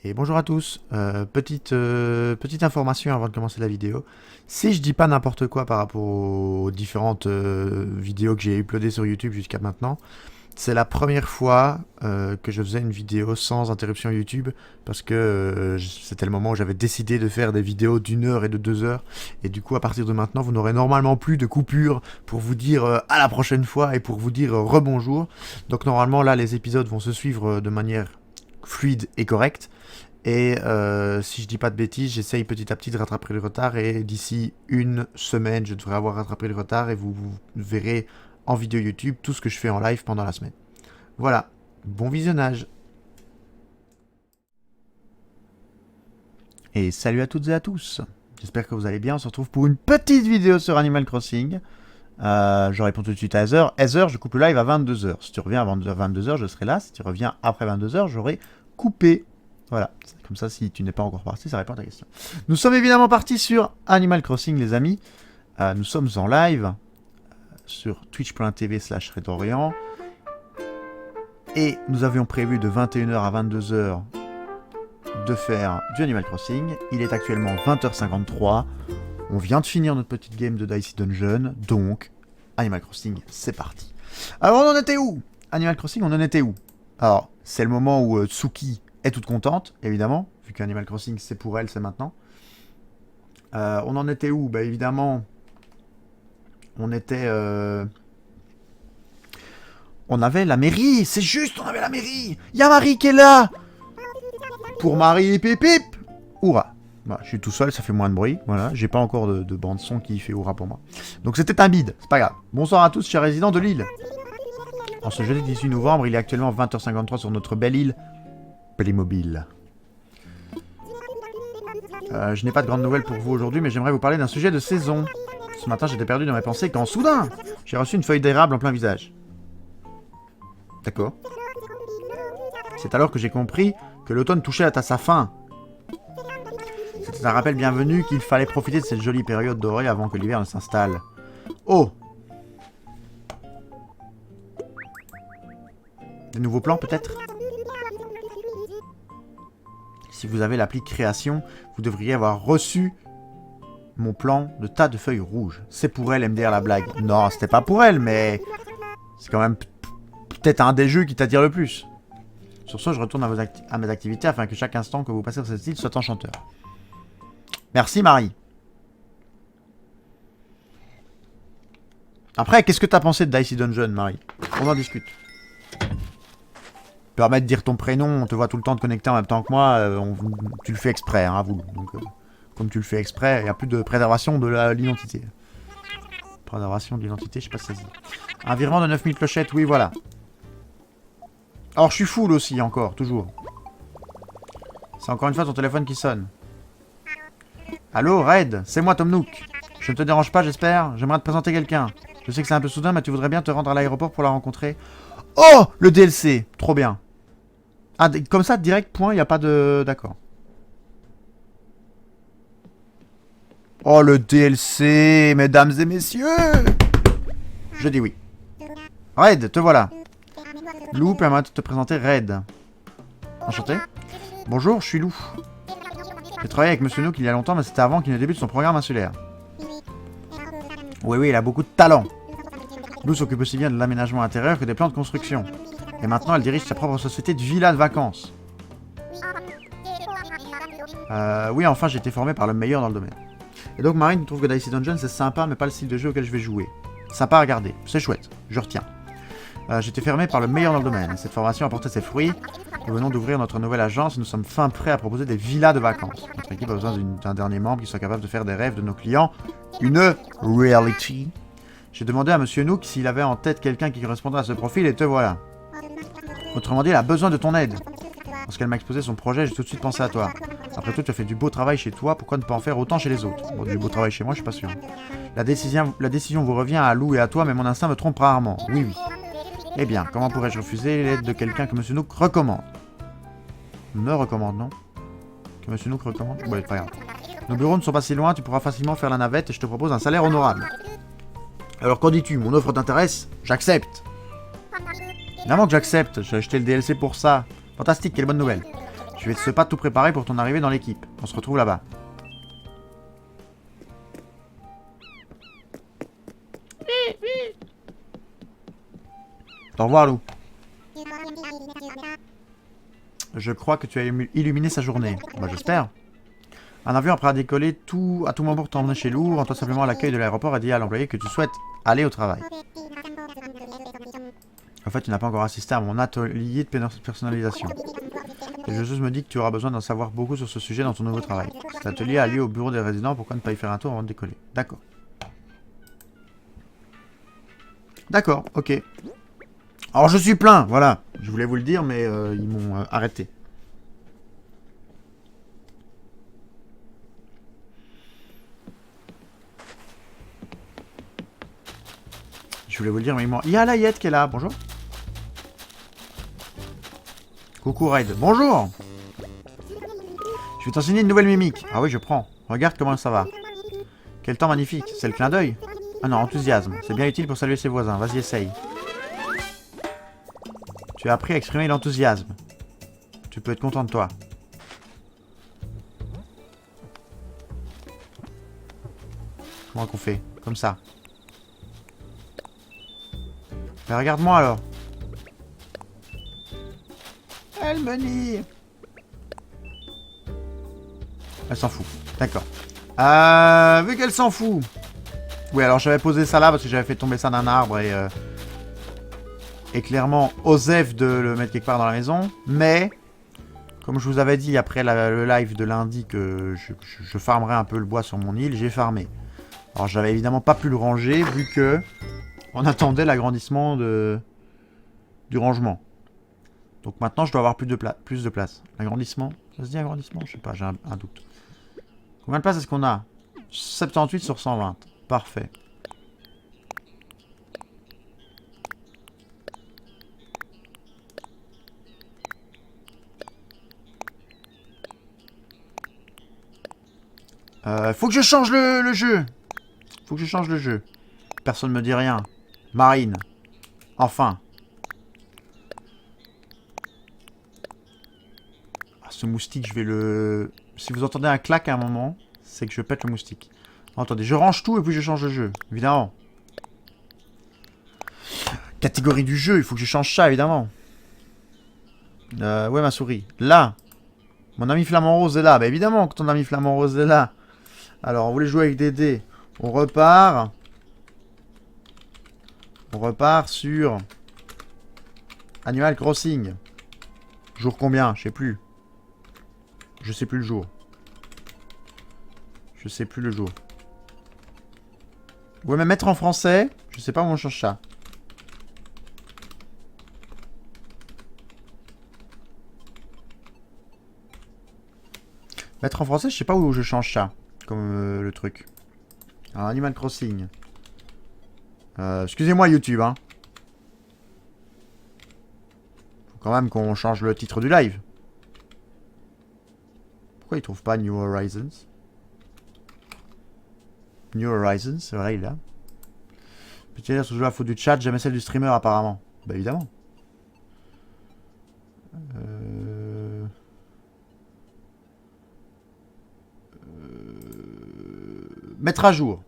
Et bonjour à tous, petite information avant de commencer la vidéo. Si je dis pas n'importe quoi par rapport aux différentes vidéos que j'ai uploadées sur YouTube jusqu'à maintenant, c'est la première fois que je faisais une vidéo sans interruption YouTube, parce que c'était le moment où j'avais décidé de faire des vidéos d'1 heure et de 2 heures, et du coup à partir de maintenant vous n'aurez normalement plus de coupures pour vous dire à la prochaine fois et pour vous dire rebonjour. Donc normalement là les épisodes vont se suivre de manière fluide et correcte. Et si je dis pas de bêtises, j'essaye petit à petit de rattraper le retard, et d'ici une semaine, je devrais avoir rattrapé le retard et vous verrez en vidéo YouTube tout ce que je fais en live pendant la semaine. Voilà, bon visionnage. Et salut à toutes et à tous. J'espère que vous allez bien. On se retrouve pour une petite vidéo sur Animal Crossing. Je réponds tout de suite à Heather. Heather, je coupe le live à 22h. Si tu reviens avant 22h, je serai là. Si tu reviens après 22h, j'aurai coupé. Voilà, comme ça, si tu n'es pas encore parti, ça répond à ta question. Nous sommes évidemment partis sur Animal Crossing, les amis. Nous sommes en live sur twitch.tv/redorient. Et nous avions prévu de 21h à 22h de faire du Animal Crossing. Il est actuellement 20h53. On vient de finir notre petite game de Dicey Dungeon. Donc, Animal Crossing, c'est parti. Alors, on en était où? Animal Crossing, on en était où? Alors, c'est le moment où Tsuki est toute contente, évidemment, vu qu'Animal Crossing c'est pour elle, c'est maintenant. On en était où? Bah évidemment, on était... On avait la mairie, c'est juste, on avait la mairie. Il y a Marie qui est là. Pour Marie, pip pip. Hourra. Bah, je suis tout seul, ça fait moins de bruit, voilà. J'ai pas encore de bande son qui fait hourra pour moi. Donc c'était un bide, c'est pas grave. Bonsoir à tous, chers résidents de l'île. En ce jeudi 18 novembre, il est actuellement 20h53 sur notre belle île Playmobil. Je n'ai pas de grandes nouvelles pour vous aujourd'hui, mais j'aimerais vous parler d'un sujet de saison. Ce matin, j'étais perdu dans mes pensées quand soudain, j'ai reçu une feuille d'érable en plein visage. D'accord. C'est alors que j'ai compris que l'automne touchait à sa fin. C'était un rappel bienvenu qu'il fallait profiter de cette jolie période dorée avant que l'hiver ne s'installe. Oh! Des nouveaux plans peut-être? Si vous avez l'appli création, vous devriez avoir reçu mon plan de tas de feuilles rouges. C'est pour elle, MDR la blague. Non, c'était pas pour elle, mais c'est quand même peut-être un des jeux qui t'attire le plus. Sur ce, je retourne à mes activités afin que chaque instant que vous passez sur cette île soit enchanteur. Merci Marie. Après, qu'est-ce que t'as pensé de Dicey Dungeon, Marie? On en discute. Permet de dire ton prénom, on te voit tout le temps te connecter en même temps que moi, tu le fais exprès, hein, à vous. Donc, comme tu le fais exprès, il n'y a plus de préservation de l'identité. Préservation de l'identité, je sais pas si ça se dit. Un virement de 9000 clochettes, oui, voilà. Alors, je suis full aussi, encore, toujours. C'est encore une fois ton téléphone qui sonne. Allô, Red, c'est moi, Tom Nook. Je ne te dérange pas, j'espère. J'aimerais te présenter quelqu'un. Je sais que c'est un peu soudain, mais tu voudrais bien te rendre à l'aéroport pour la rencontrer. Oh, le DLC, trop bien. Ah, comme ça, direct, point, il n'y a pas de... D'accord. Oh, le DLC, mesdames et messieurs. Je dis oui. Red, te voilà. Lou, permets de te présenter Red. Enchanté. Bonjour, je suis Lou. J'ai travaillé avec Monsieur Nook il y a longtemps, mais c'était avant qu'il ne débute son programme insulaire. Oui, il a beaucoup de talent. Lou s'occupe aussi bien de l'aménagement intérieur que des plans de construction. Et maintenant, elle dirige sa propre société de villa de vacances. Oui, enfin, j'ai été formé par le meilleur dans le domaine. Et donc, Marine trouve que Dicey Dungeon, c'est sympa, mais pas le style de jeu auquel je vais jouer. Sympa à regarder, c'est chouette, je retiens. J'ai été formé par le meilleur dans le domaine. Cette formation a porté ses fruits. Nous venons d'ouvrir notre nouvelle agence et nous sommes fin prêts à proposer des villas de vacances. Notre équipe a besoin d'un dernier membre qui soit capable de faire des rêves de nos clients une reality. J'ai demandé à Monsieur Nook s'il avait en tête quelqu'un qui correspondrait à ce profil et te voilà. Autrement dit, elle a besoin de ton aide. Lorsqu'elle m'a exposé son projet, j'ai tout de suite pensé à toi. Après tout, tu as fait du beau travail chez toi, pourquoi ne pas en faire autant chez les autres? Bon, du beau travail chez moi, je suis pas sûr. La décision vous revient à Lou et à toi, mais mon instinct me trompe rarement. Oui. Eh bien, comment pourrais-je refuser l'aide de quelqu'un que Monsieur Nook recommande? Me recommande, non? Que Monsieur Nook recommande? Ouais, pas grave. Nos bureaux ne sont pas si loin, tu pourras facilement faire la navette et je te propose un salaire honorable. Alors qu'en dis-tu? Mon offre t'intéresse? J'accepte. Évidemment que j'accepte, j'ai acheté le DLC pour ça. Fantastique, quelle bonne nouvelle. Je vais de ce pas tout préparer pour ton arrivée dans l'équipe. On se retrouve là-bas. Au revoir, Lou. Je crois que tu as illuminé sa journée. Bah, j'espère. Un avion après à décoller à tout moment pour t'emmener chez Lou. Rends-toi simplement à l'accueil de l'aéroport et dis à l'employé que tu souhaites aller au travail. En fait, tu n'as pas encore assisté à mon atelier de personnalisation. Et je me dis que tu auras besoin d'en savoir beaucoup sur ce sujet dans ton nouveau travail. Cet atelier a lieu au bureau des résidents. Pourquoi ne pas y faire un tour avant de décoller? D'accord. D'accord, ok. Alors je suis plein, voilà. Je voulais vous le dire, mais ils m'ont arrêté. Je voulais vous le dire, mais ils m'ont... Il y a Layette qui est là, bonjour. Coucou Raid, bonjour. Je vais t'enseigner une nouvelle mimique. Ah oui, je prends. Regarde comment ça va. Quel temps magnifique, c'est le clin d'œil. Ah non, enthousiasme. C'est bien utile pour saluer ses voisins. Vas-y, essaye. Tu as appris à exprimer l'enthousiasme. Tu peux être content de toi. Comment qu'on fait? Comme ça. Ben, regarde-moi alors. Elle me nie. Elle s'en fout. D'accord. Vu qu'elle s'en fout. Oui, alors j'avais posé ça là parce que j'avais fait tomber ça d'un arbre et clairement, Osef de le mettre quelque part dans la maison. Mais, comme je vous avais dit après le live de lundi que je farmerais un peu le bois sur mon île, j'ai farmé. Alors j'avais évidemment pas pu le ranger vu que on attendait l'agrandissement du rangement. Donc maintenant je dois avoir plus de place. L'agrandissement, ça se dit agrandissement? Je sais pas, j'ai un doute. Combien de place est-ce qu'on a? 78 sur 120. Parfait. Faut que je change le jeu. Faut que je change le jeu. Personne me dit rien. Marine. Enfin. Ah, ce moustique, je vais le... Si vous entendez un clac à un moment, c'est que je pète le moustique. Oh, attendez, je range tout et puis je change le jeu. Évidemment. Catégorie du jeu, il faut que je change ça, évidemment. Ouais, ma souris. Là. Mon ami Flamant Rose est là. Bah évidemment que ton ami Flamant Rose est là. Alors, on voulait jouer avec des dés. On repart. On repart sur... Animal Crossing. Jour combien? Je sais plus. Je sais plus le jour. Je sais plus le jour. Ouais, mais mettre en français, je sais pas où on change ça. Mettre en français, je sais pas où je change ça. Comme le truc. Alors, Animal Crossing. Excusez-moi YouTube, hein. Faut quand même qu'on change le titre du live. Pourquoi il trouve pas New Horizons? New Horizons, c'est vrai, il est là. Petit dire, ce jeu à faute du chat, jamais celle du streamer apparemment. Bah évidemment. Mettre à jour.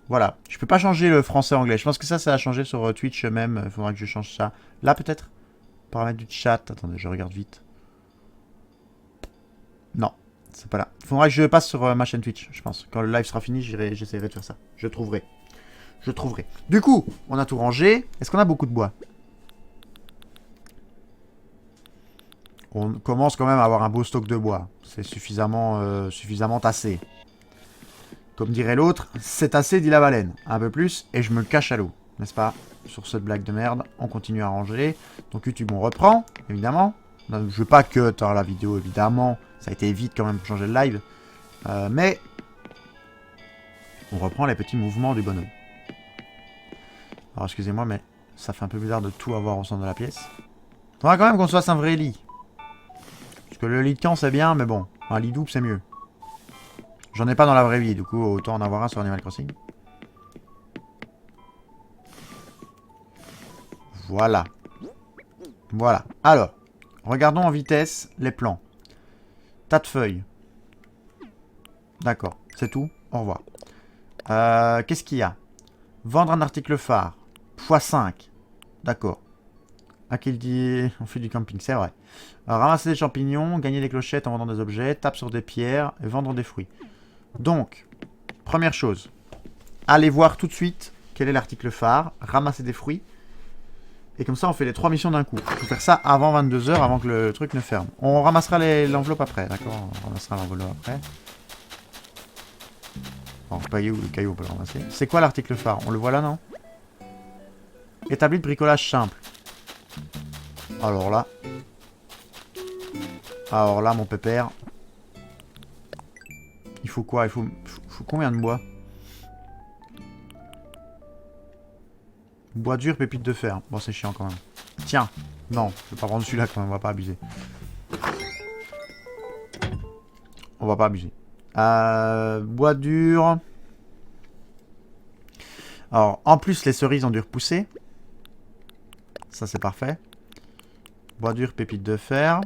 Voilà. Je peux pas changer le français-anglais. Je pense que ça a changé sur Twitch même. Il faudra que je change ça. Là peut-être? Paramètres du chat. Attendez, je regarde vite. Non, c'est pas là. Il faudra que je passe sur ma chaîne Twitch, je pense. Quand le live sera fini, j'essaierai de faire ça. Je trouverai. Je trouverai. Du coup, on a tout rangé. Est-ce qu'on a beaucoup de bois? On commence quand même à avoir un beau stock de bois. C'est suffisamment tassé. Comme dirait l'autre, c'est assez, dit la baleine. Un peu plus, et je me cache à l'eau. N'est-ce pas? Sur cette blague de merde, on continue à ranger. Donc YouTube, on reprend, évidemment. Je veux pas cut la vidéo, évidemment. Ça a été vite quand même pour changer le live. Mais on reprend les petits mouvements du bonhomme. Alors excusez-moi, mais ça fait un peu bizarre de tout avoir au centre de la pièce. Faudra quand même qu'on se fasse un vrai lit. Parce que le lit de camp c'est bien, mais bon, un lit double c'est mieux. J'en ai pas dans la vraie vie, du coup autant en avoir un sur Animal Crossing. Voilà. Voilà. Alors, Regardons en vitesse les plans. Tas de feuilles. D'accord, c'est tout. Au revoir. Qu'est-ce qu'il y a? Vendre un article phare. x5. D'accord. À qui il dit... On fait du camping, c'est vrai. Ramasser des champignons, gagner des clochettes en vendant des objets, tape sur des pierres et vendre des fruits. Donc, première chose. Allez voir tout de suite quel est l'article phare. Ramasser des fruits. Et comme ça, on fait les 3 missions d'un coup. Il faut faire ça avant 22 h, avant que le truc ne ferme. On ramassera l'enveloppe après, d'accord? On ramassera l'enveloppe après. Bon, le caillou, on peut le ramasser. C'est quoi l'article phare? On le voit là, non? Établi de bricolage simple. Alors là, mon pépère. Il faut quoi? Il faut combien de bois? Bois dur, pépite de fer. Bon, c'est chiant quand même. Tiens. Non, je vais pas prendre celui-là quand même, on va pas abuser. On va pas abuser. Bois dur. Alors, en plus, les cerises ont dû repousser. Ça, c'est parfait. Bois dur, pépite de fer.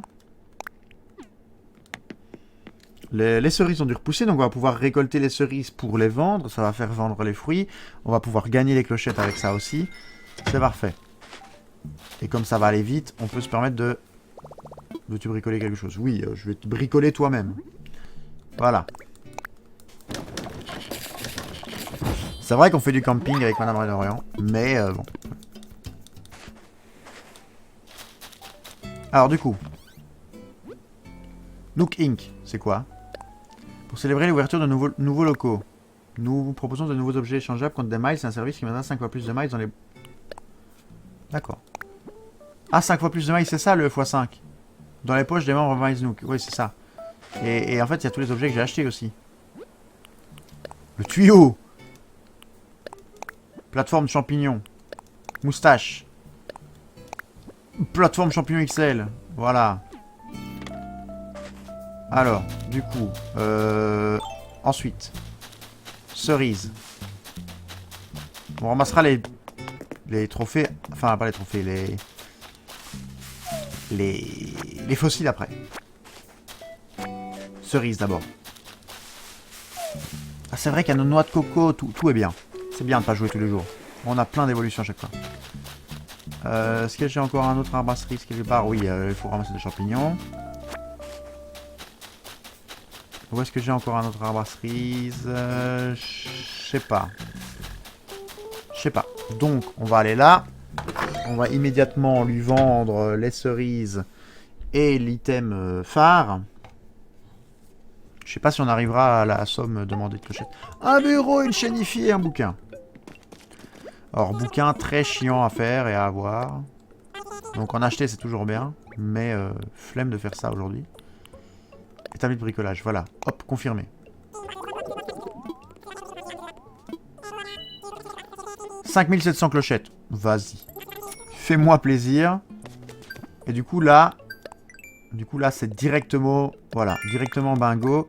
Les cerises ont dû repousser, donc on va pouvoir récolter les cerises pour les vendre. Ça va faire vendre les fruits. On va pouvoir gagner les clochettes avec ça aussi. C'est parfait. Et comme ça va aller vite, on peut se permettre de... Veux-tu bricoler quelque chose? Oui, je vais te bricoler toi-même. Voilà. C'est vrai qu'on fait du camping avec Madame Redorian, mais bon. Alors du coup... Nook Inc., c'est quoi? Pour célébrer l'ouverture de nouveaux locaux, nous vous proposons de nouveaux objets échangeables contre des miles. C'est un service qui mettra 5 fois plus de miles dans les... D'accord. Ah, 5 fois plus de miles, c'est ça le x5. Dans les poches des membres Miles Nook. Oui, c'est ça. Et en fait, il y a tous les objets que j'ai achetés aussi. Le tuyau. Plateforme champignon. Moustache. Plateforme champignon XL. Voilà. Alors, du coup, ensuite, cerise. On ramassera les trophées, enfin pas les trophées, les fossiles après. Cerise d'abord. Ah, c'est vrai qu'il y a nos noix de coco, tout est bien. C'est bien de pas jouer tous les jours. On a plein d'évolutions à chaque fois. Est-ce que j'ai encore un autre arbre à cerise quelque part? Oui, il faut ramasser des champignons. Où est-ce que j'ai encore un autre arbre à cerise? Je sais pas. Je sais pas. Donc, on va aller là. On va immédiatement lui vendre les cerises et l'item phare. Je sais pas si on arrivera à la somme demandée de clochette. Un bureau, une chénifie et un bouquin. Alors, bouquin très chiant à faire et à avoir. Donc, en acheter, c'est toujours bien. Mais flemme de faire ça aujourd'hui. Établi de bricolage, voilà. Hop, confirmé. 5700 clochettes. Vas-y. Fais-moi plaisir. Et du coup, là... c'est directement... Voilà, directement bingo.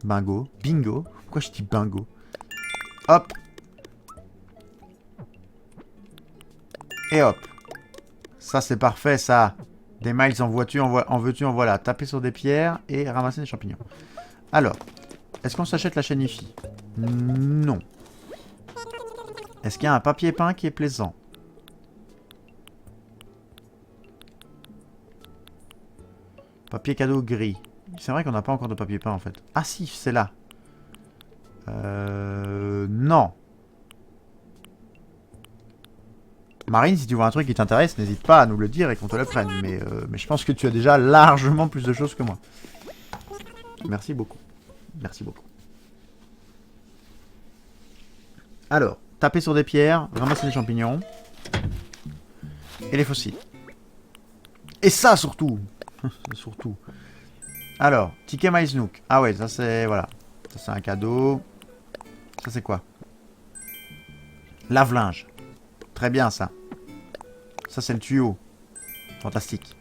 Bingo. Bingo. Pourquoi je dis bingo? Hop. Et hop. Ça, c'est parfait, ça. Des miles en voiture, en veux-tu, en voilà. Taper sur des pierres et ramasser des champignons. Alors, est-ce qu'on s'achète la chénifie? Non. Est-ce qu'il y a un papier peint qui est plaisant? Papier cadeau gris. C'est vrai qu'on n'a pas encore de papier peint en fait. Ah si, c'est là. Non. Marine, si tu vois un truc qui t'intéresse, n'hésite pas à nous le dire et qu'on te le prenne. Mais je pense que tu as déjà largement plus de choses que moi. Merci beaucoup. Merci beaucoup. Alors, taper sur des pierres, ramasser des champignons. Et les fossiles. Et ça surtout. Surtout. Alors, ticket Miles Nook. Ah ouais, ça c'est... Voilà. Ça c'est un cadeau. Ça c'est quoi? Lave-linge. Très bien ça. Ça c'est le tuyau. Fantastique.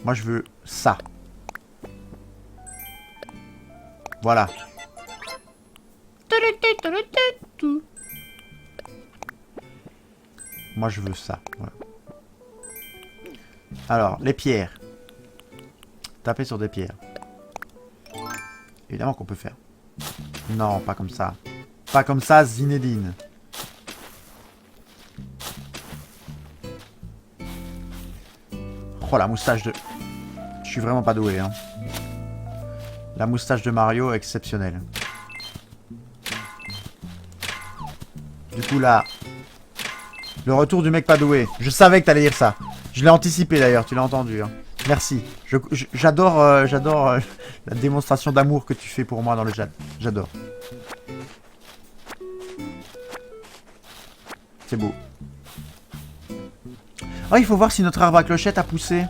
Moi je veux ça. Voilà. Moi je veux ça. Voilà. Alors, les pierres. taper sur des pierres. Évidemment qu'on peut faire. Non, pas comme ça. Pas comme ça, Zinedine. Oh, la moustache de... Je suis vraiment pas doué, hein. La moustache de Mario, exceptionnelle. Du coup, là... Le retour du mec pas doué. Je savais que t'allais dire ça. Je l'ai anticipé, d'ailleurs, tu l'as entendu. Hein. Merci. J'adore la démonstration d'amour que tu fais pour moi dans le chat. J'adore. C'est beau. Oh, il faut voir si notre arbre à clochette a poussé.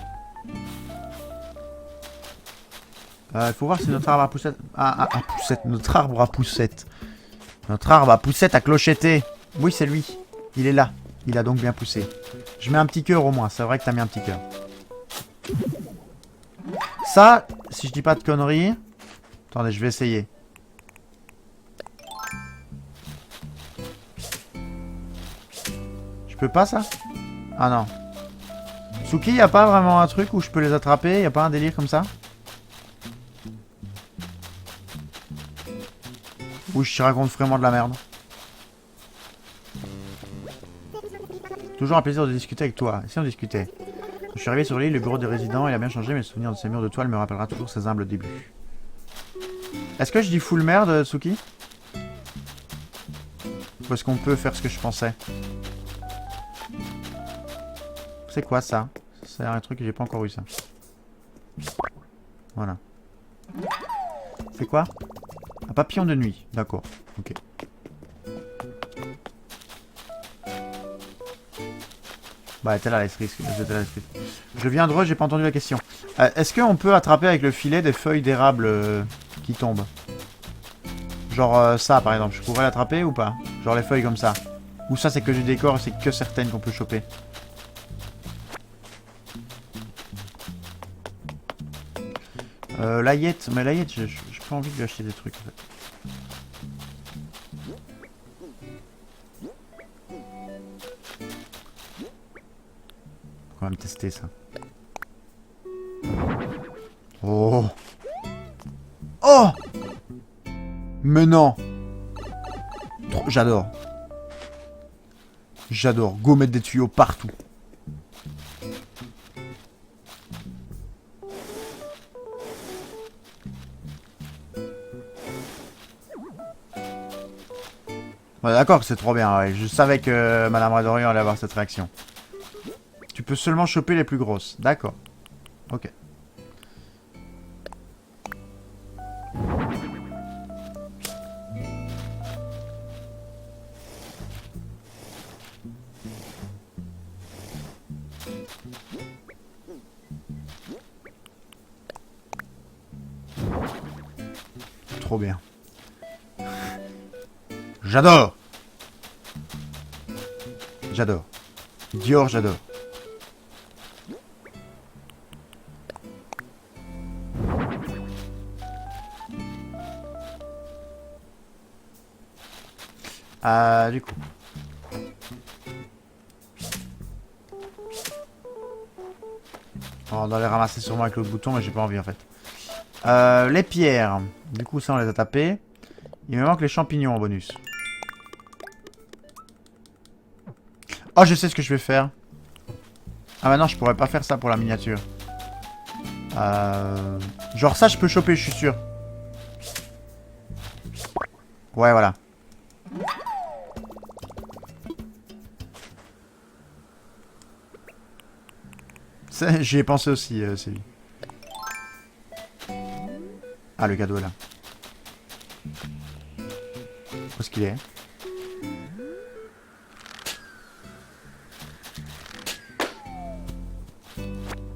Il faut voir si notre arbre à poussette... poussette. Notre arbre à poussette. Notre arbre à poussette a clocheté. Oui, c'est lui. Il est là. Il a donc bien poussé. Je mets un petit cœur au moins. C'est vrai que t'as mis un petit cœur. Ça, si je dis pas de conneries... Attendez, je vais essayer. Je peux pas, ça? Ah non. Suki, y a pas vraiment un truc où je peux les attraper? Y a pas un délire comme ça? Ou je te raconte vraiment de la merde? Toujours un plaisir de discuter avec toi. Et si on discutait? Je suis arrivé sur l'île, le bureau des résidents, il a bien changé, mais le souvenir de ces murs de toile me rappellera toujours ses humbles débuts. Est-ce que je dis full merde, Suki? Ou est-ce qu'on peut faire ce que je pensais? C'est quoi ça? C'est un truc que j'ai pas encore eu, ça. Voilà. C'est quoi? Un papillon de nuit. D'accord. Ok. Bah, t'es là, l'esprit. Je viens de re, j'ai pas entendu la question. Est-ce qu'on peut attraper avec le filet des feuilles d'érable qui tombent? Genre ça, par exemple. Je pourrais l'attraper ou pas? Genre les feuilles comme ça. Ou ça, c'est que du décor et c'est que certaines qu'on peut choper. Layette. Mais Layette, j'ai pas envie de lui acheter des trucs, en fait. On va me tester ça. Oh! Oh! Mais non! J'adore. J'adore. Go mettre des tuyaux partout. Ouais, d'accord, c'est trop bien. Ouais. Je savais que Madame Redorian allait avoir cette réaction. Tu peux seulement choper les plus grosses. D'accord. Ok. Trop bien. J'adore. J'adore. Dior, j'adore. Du coup. On doit les ramasser sûrement avec l'autre bouton, mais j'ai pas envie en fait. Les pierres. Du coup, ça, on les a tapées. Il me manque les champignons en bonus. Oh, je sais ce que je vais faire. Ah, maintenant, je pourrais pas faire ça pour la miniature. Genre ça, je peux choper, je suis sûr. Ouais, voilà. J'y ai pensé aussi, c'est lui. Ah, le cadeau est là. Où est-ce qu'il est?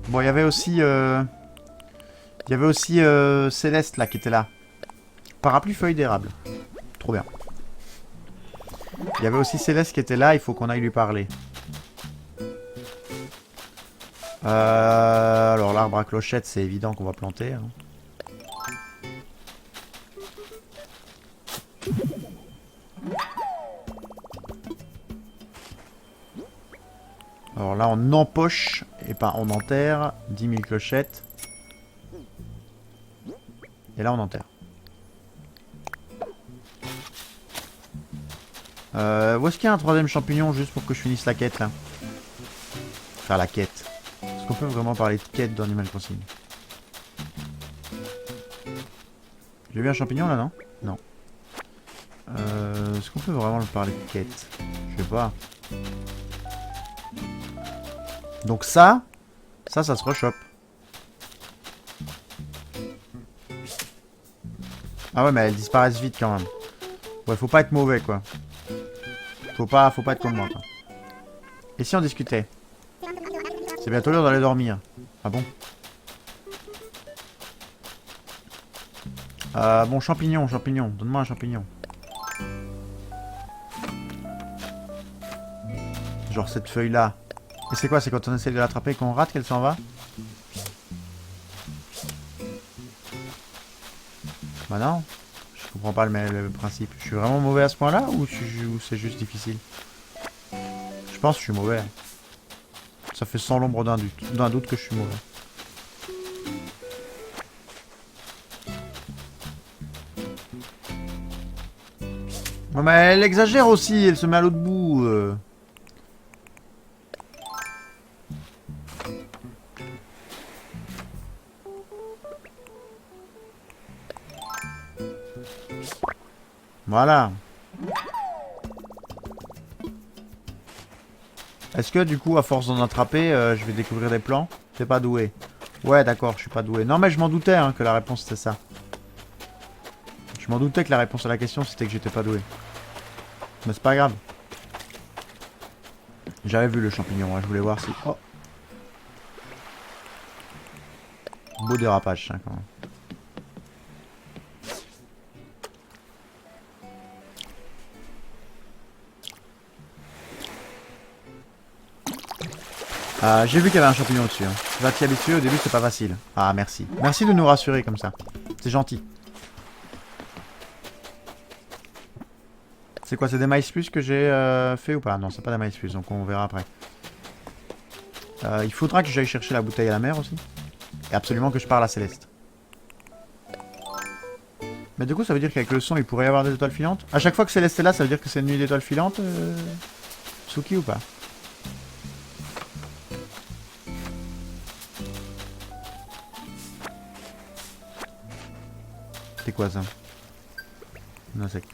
Bon, il y avait aussi... Céleste, là, qui était là. Parapluie feuille d'érable. Trop bien. Il y avait aussi Céleste qui était là, il faut qu'on aille lui parler. Alors, l'arbre à clochette, c'est évident qu'on va planter. Hein. Alors là, on empoche, et pas on enterre, 10 000 clochettes. Et là, on enterre. Où est-ce qu'il y a un troisième champignon juste pour que je finisse la quête là? Enfin la quête. Est-ce qu'on peut vraiment parler de quête dans Animal Crossing? J'ai vu un champignon là, non? Non. Est-ce qu'on peut vraiment parler de quête? Je sais pas. Donc ça se rechoppe. Ah ouais, mais elles disparaissent vite quand même. Ouais, faut pas être mauvais quoi. Faut pas être comme moi quoi. Et si on discutait? C'est bientôt l'heure d'aller dormir. Ah bon? Bon, champignon. Donne-moi un champignon. Genre cette feuille-là. Et c'est quoi? C'est quand on essaie de l'attraper et qu'on rate qu'elle s'en va? Bah non. Je comprends pas le principe. Je suis vraiment mauvais à ce point-là ou c'est juste difficile? Je pense que je suis mauvais. Ça fait sans l'ombre d'un doute que je suis mauvais. Non mais elle exagère aussi, elle se met à l'autre bout. Voilà. Est-ce que du coup, à force d'en attraper, je vais découvrir des plans? T'es pas doué. Ouais, d'accord, je suis pas doué. Non mais je m'en doutais hein, que la réponse c'était ça. Je m'en doutais que la réponse à la question c'était que j'étais pas doué. Mais c'est pas grave. J'avais vu le champignon, hein, je voulais voir si... Oh. Beau dérapage, ça, quand même. J'ai vu qu'il y avait un champignon au-dessus. Hein. Tu vas t'y habituer, au début c'est pas facile. Ah, merci. Merci de nous rassurer comme ça. C'est gentil. C'est quoi, c'est des maïs plus que j'ai fait ou pas? Non, c'est pas des maïs plus, donc on verra après. Il faudra que j'aille chercher la bouteille à la mer aussi. Et absolument que je parle à Céleste. Mais du coup, ça veut dire qu'avec le son, il pourrait y avoir des étoiles filantes? À chaque fois que Céleste est là, ça veut dire que c'est une nuit d'étoiles filantes, Suki ou pas? C'est quoi ça? Non, c'est...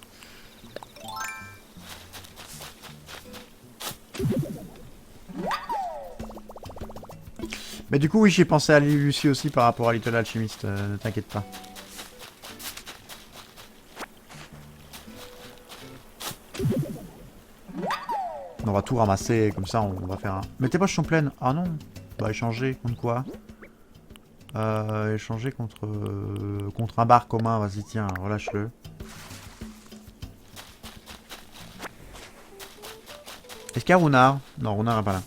Mais du coup, oui, j'ai pensé à Lucie aussi par rapport à Little Alchemist, ne t'inquiète pas. On va tout ramasser, comme ça on va faire un... Mais tes poches sont pleines. Ah non. Bah échanger contre quoi? Échanger contre un bar commun, vas-y tiens, relâche-le. Est-ce qu'il y a Runard? Non, Runard n'est pas là.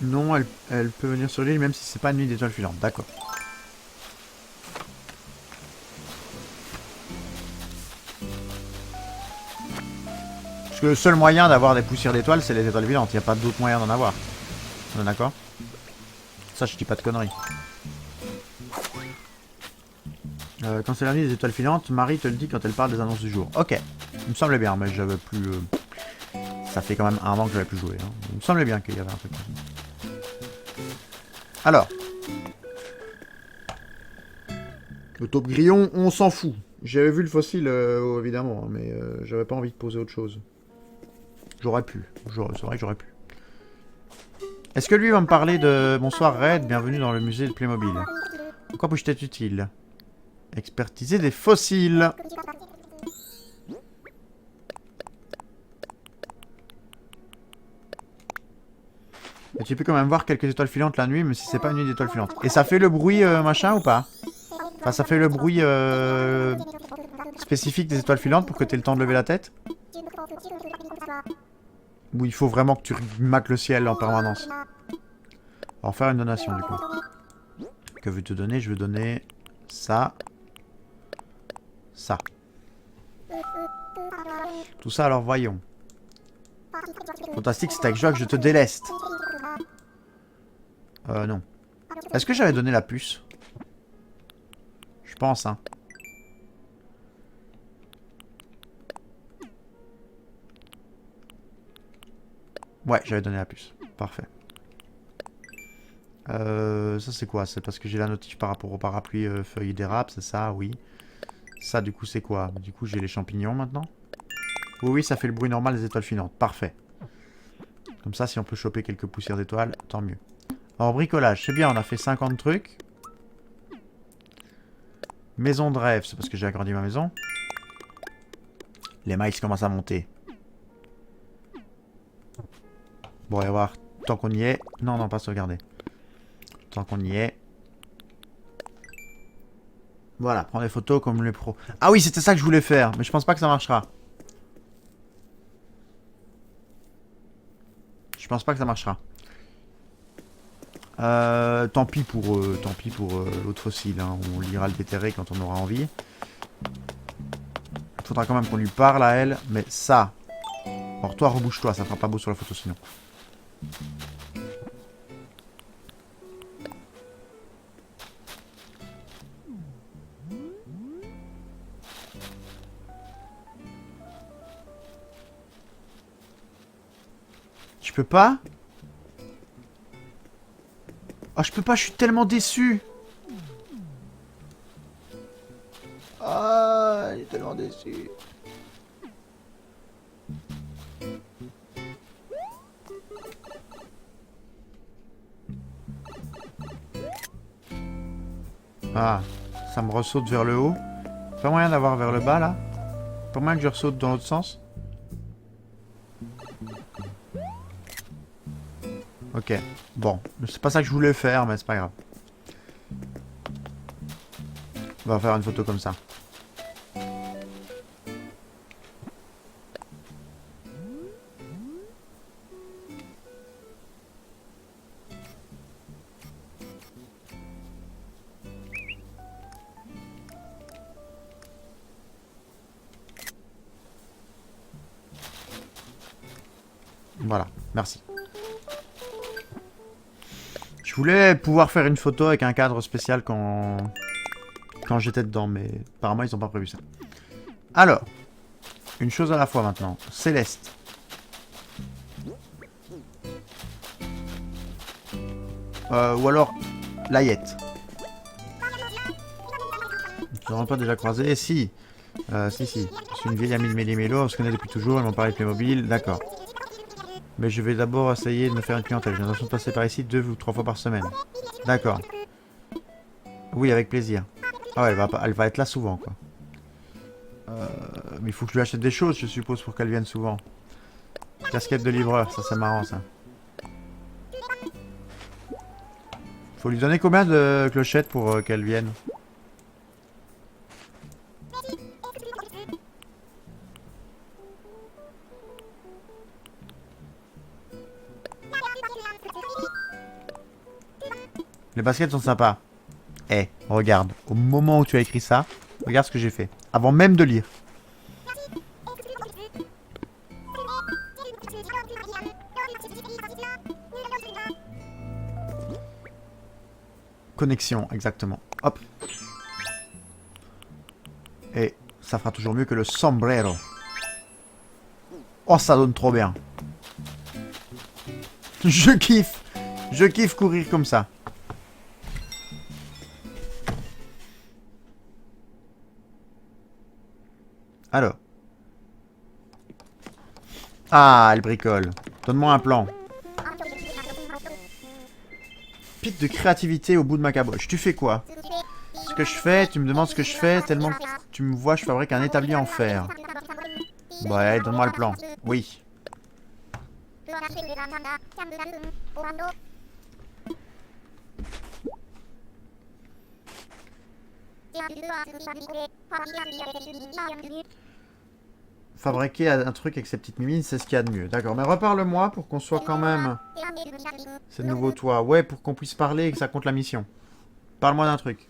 Non, elle peut venir sur l'île même si c'est pas une nuit d'étoiles filantes, d'accord. Parce que le seul moyen d'avoir des poussières d'étoiles, c'est les étoiles filantes. Il n'y a pas d'autre moyen d'en avoir. On est d'accord? Ça, je dis pas de conneries. Quand c'est la nuit des étoiles filantes, Marie te le dit quand elle parle des annonces du jour. Ok, il me semblait bien, mais j'avais plus... Ça fait quand même un an que j'avais plus joué. Hein. Il me semblait bien qu'il y avait un truc comme ça. Alors. Le taupe grillon, on s'en fout. J'avais vu le fossile, évidemment, hein, mais j'avais pas envie de poser autre chose. J'aurais pu. C'est vrai que j'aurais pu. Est-ce que lui va me parler de... Bonsoir Red, bienvenue dans le musée de Playmobil. Pourquoi puis-je t'être utile? Expertiser des fossiles. Et tu peux quand même voir quelques étoiles filantes la nuit, même si c'est pas une nuit d'étoiles filantes. Et ça fait le bruit machin ou pas? Enfin, ça fait le bruit spécifique des étoiles filantes pour que tu aies le temps de lever la tête? Ou il faut vraiment que tu mates le ciel en permanence? On va faire une donation du coup. Que veux-tu te donner? Je veux donner ça. Ça. Tout ça, alors voyons. Fantastique, c'est avec joie que je te déleste. Non. Est-ce que j'avais donné la puce? Je pense, hein. Ouais, j'avais donné la puce. Parfait. Ça c'est quoi? C'est parce que j'ai la notif par rapport au parapluie feuilles d'érable, c'est ça? Oui. Ça du coup c'est quoi? Du coup j'ai les champignons maintenant. Oui, oui, ça fait le bruit normal des étoiles filantes. Parfait. Comme ça, si on peut choper quelques poussières d'étoiles, tant mieux. Alors, bricolage, c'est bien, on a fait 50 trucs. Maison de rêve, c'est parce que j'ai agrandi ma maison. Les maïs commencent à monter. Bon, on va voir. Tant qu'on y est... Non, non, pas sauvegarder. Tant qu'on y est... Voilà, prendre des photos comme les pros. Ah oui, c'était ça que je voulais faire, mais je pense pas que ça marchera. Je pense pas que ça marchera. Tant pis pour l'autre fossile. Hein. On lira le déterrer quand on aura envie. Faudra quand même qu'on lui parle à elle. Mais ça... Alors toi, rebouche-toi, ça fera pas beau sur la photo sinon. Je peux pas? Ah, je peux pas, je suis tellement déçu. Ah, il est tellement déçu. Ah, ça me ressaute vers le haut. Pas moyen d'avoir vers le bas, là? Pas moyen que je ressaute dans l'autre sens? Ok, bon. C'est pas ça que je voulais faire, mais c'est pas grave. On va faire une photo comme ça. Voilà, merci. Je voulais pouvoir faire une photo avec un cadre spécial quand j'étais dedans, mais apparemment ils n'ont pas prévu ça. Alors, une chose à la fois maintenant. Céleste. Ou alors, Layette. Tu n'auras pas déjà croisé? Si. Si. Je suis une vieille amie de Méli-Mélo, on se connaît depuis toujours, ils m'ont parlé de Playmobil, d'accord. Mais je vais d'abord essayer de me faire une clientèle. J'ai l'intention de passer par ici 2 ou 3 fois par semaine. D'accord. Oui, avec plaisir. Ah ouais, elle va être là souvent, quoi. Mais il faut que je lui achète des choses, je suppose, pour qu'elle vienne souvent. Casquette de livreur, ça c'est marrant, ça. Faut lui donner combien de clochettes pour qu'elle vienne? Les baskets sont sympas. Eh, regarde, au moment où tu as écrit ça, regarde ce que j'ai fait. Avant même de lire. Connexion, exactement. Hop. Et ça fera toujours mieux que le sombrero. Oh, ça donne trop bien. Je kiffe. Je kiffe courir comme ça. Alors. Ah, elle bricole. Donne-moi un plan. Pic de créativité au bout de ma caboche. Tu fais quoi? Ce que je fais, tu me demandes ce que je fais, tellement que tu me vois, je fabrique un établi en fer. Ouais, donne-moi le plan. Oui. Fabriquer un truc avec ces petites mimines, c'est ce qu'il y a de mieux. D'accord, mais reparle-moi pour qu'on soit quand même... C'est de nouveau toi. Ouais, pour qu'on puisse parler et que ça compte la mission. Parle-moi d'un truc.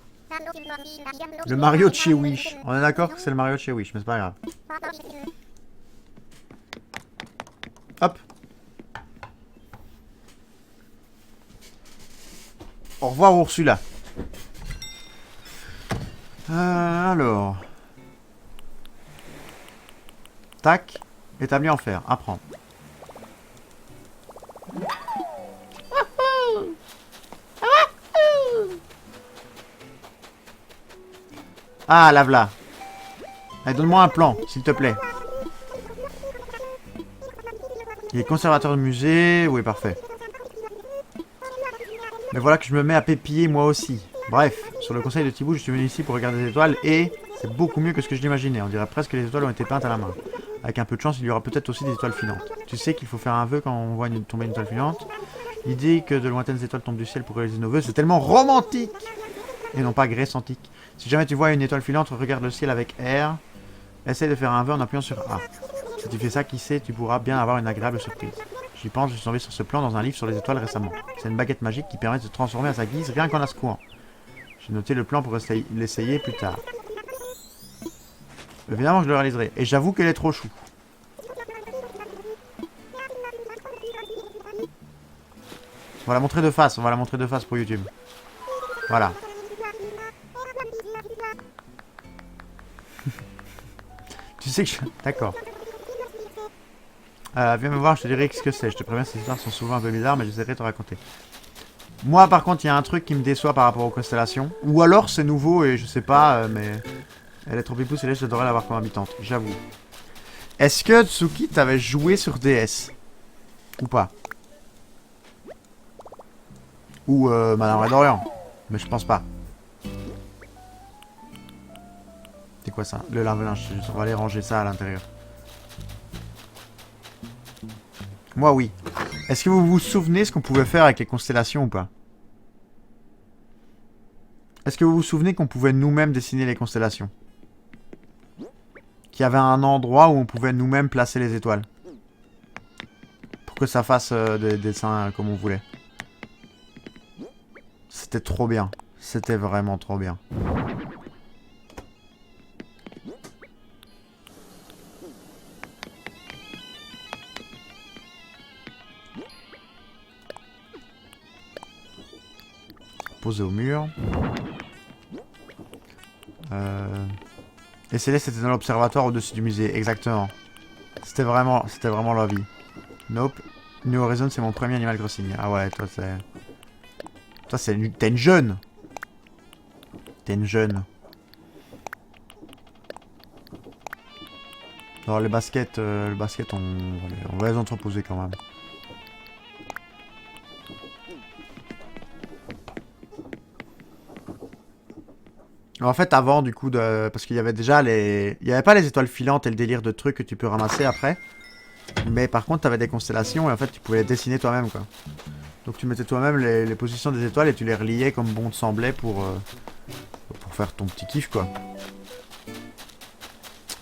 Le Mario de chez Wish. On est d'accord que c'est le Mario de chez Wish, mais c'est pas grave. Hop. Au revoir Ursula. Alors... Tac. Établi en fer. Apprendre. Ah, la v'là. Allez, donne-moi un plan, s'il te plaît. Il est conservateur de musée. Oui, parfait. Mais voilà que je me mets à pépiller moi aussi. Bref, sur le conseil de Thibaut, je suis venu ici pour regarder les étoiles et c'est beaucoup mieux que ce que je l'imaginais. On dirait presque que les étoiles ont été peintes à la main. Avec un peu de chance, il y aura peut-être aussi des étoiles filantes. Tu sais qu'il faut faire un vœu quand on voit tomber une étoile filante. L'idée que de lointaines étoiles tombent du ciel pour réaliser nos vœux, c'est tellement romantique et non pas gréscentique. Si jamais tu vois une étoile filante, regarde le ciel avec R. Essaye de faire un vœu en appuyant sur A. Si tu fais ça, qui sait, tu pourras bien avoir une agréable surprise. J'y pense, je suis tombé sur ce plan dans un livre sur les étoiles récemment. C'est une baguette magique qui permet de se transformer à sa guise rien qu'en la secouant. J'ai noté le plan pour l'essayer plus tard. Évidemment, je le réaliserai. Et j'avoue qu'elle est trop chou. On va la montrer de face. On va la montrer de face pour YouTube. Voilà. Tu sais que je... D'accord. Viens me voir, je te dirai ce que c'est. Je te préviens, ces histoires sont souvent un peu bizarres, mais j'essaierai de te raconter. Moi, par contre, il y a un truc qui me déçoit par rapport aux constellations. Ou alors, c'est nouveau et je sais pas, mais... Elle est trop pipousse et là, j'adorerais l'avoir comme habitante, j'avoue. Est-ce que Tsuki t'avais joué sur DS? Ou pas? Ou Madame Red Orient? Mais je pense pas. C'est quoi ça? Le lave-linge, on va aller ranger ça à l'intérieur. Moi, oui. Est-ce que vous vous souvenez ce qu'on pouvait faire avec les constellations ou pas? Est-ce que vous vous souvenez qu'on pouvait nous-mêmes dessiner les constellations? Qu'il y avait un endroit où on pouvait nous-mêmes placer les étoiles. Pour que ça fasse des dessins comme on voulait. C'était trop bien. C'était vraiment trop bien. Posé au mur. Et Céleste était dans l'observatoire au-dessus du musée, exactement. C'était vraiment la vie. Nope. New Horizon, c'est mon premier Animal Crossing. Ah ouais, toi c'est... Toi c'est... T'es une jeune. T'es une jeune. Alors les baskets, on va les entreposer quand même. En fait, avant, du coup, parce qu'il y avait déjà les... Il n'y avait pas les étoiles filantes et le délire de trucs que tu peux ramasser après. Mais par contre, tu avais des constellations et en fait, tu pouvais les dessiner toi-même, quoi. Donc tu mettais toi-même les positions des étoiles et tu les reliais comme bon te semblait pour faire ton petit kiff, quoi.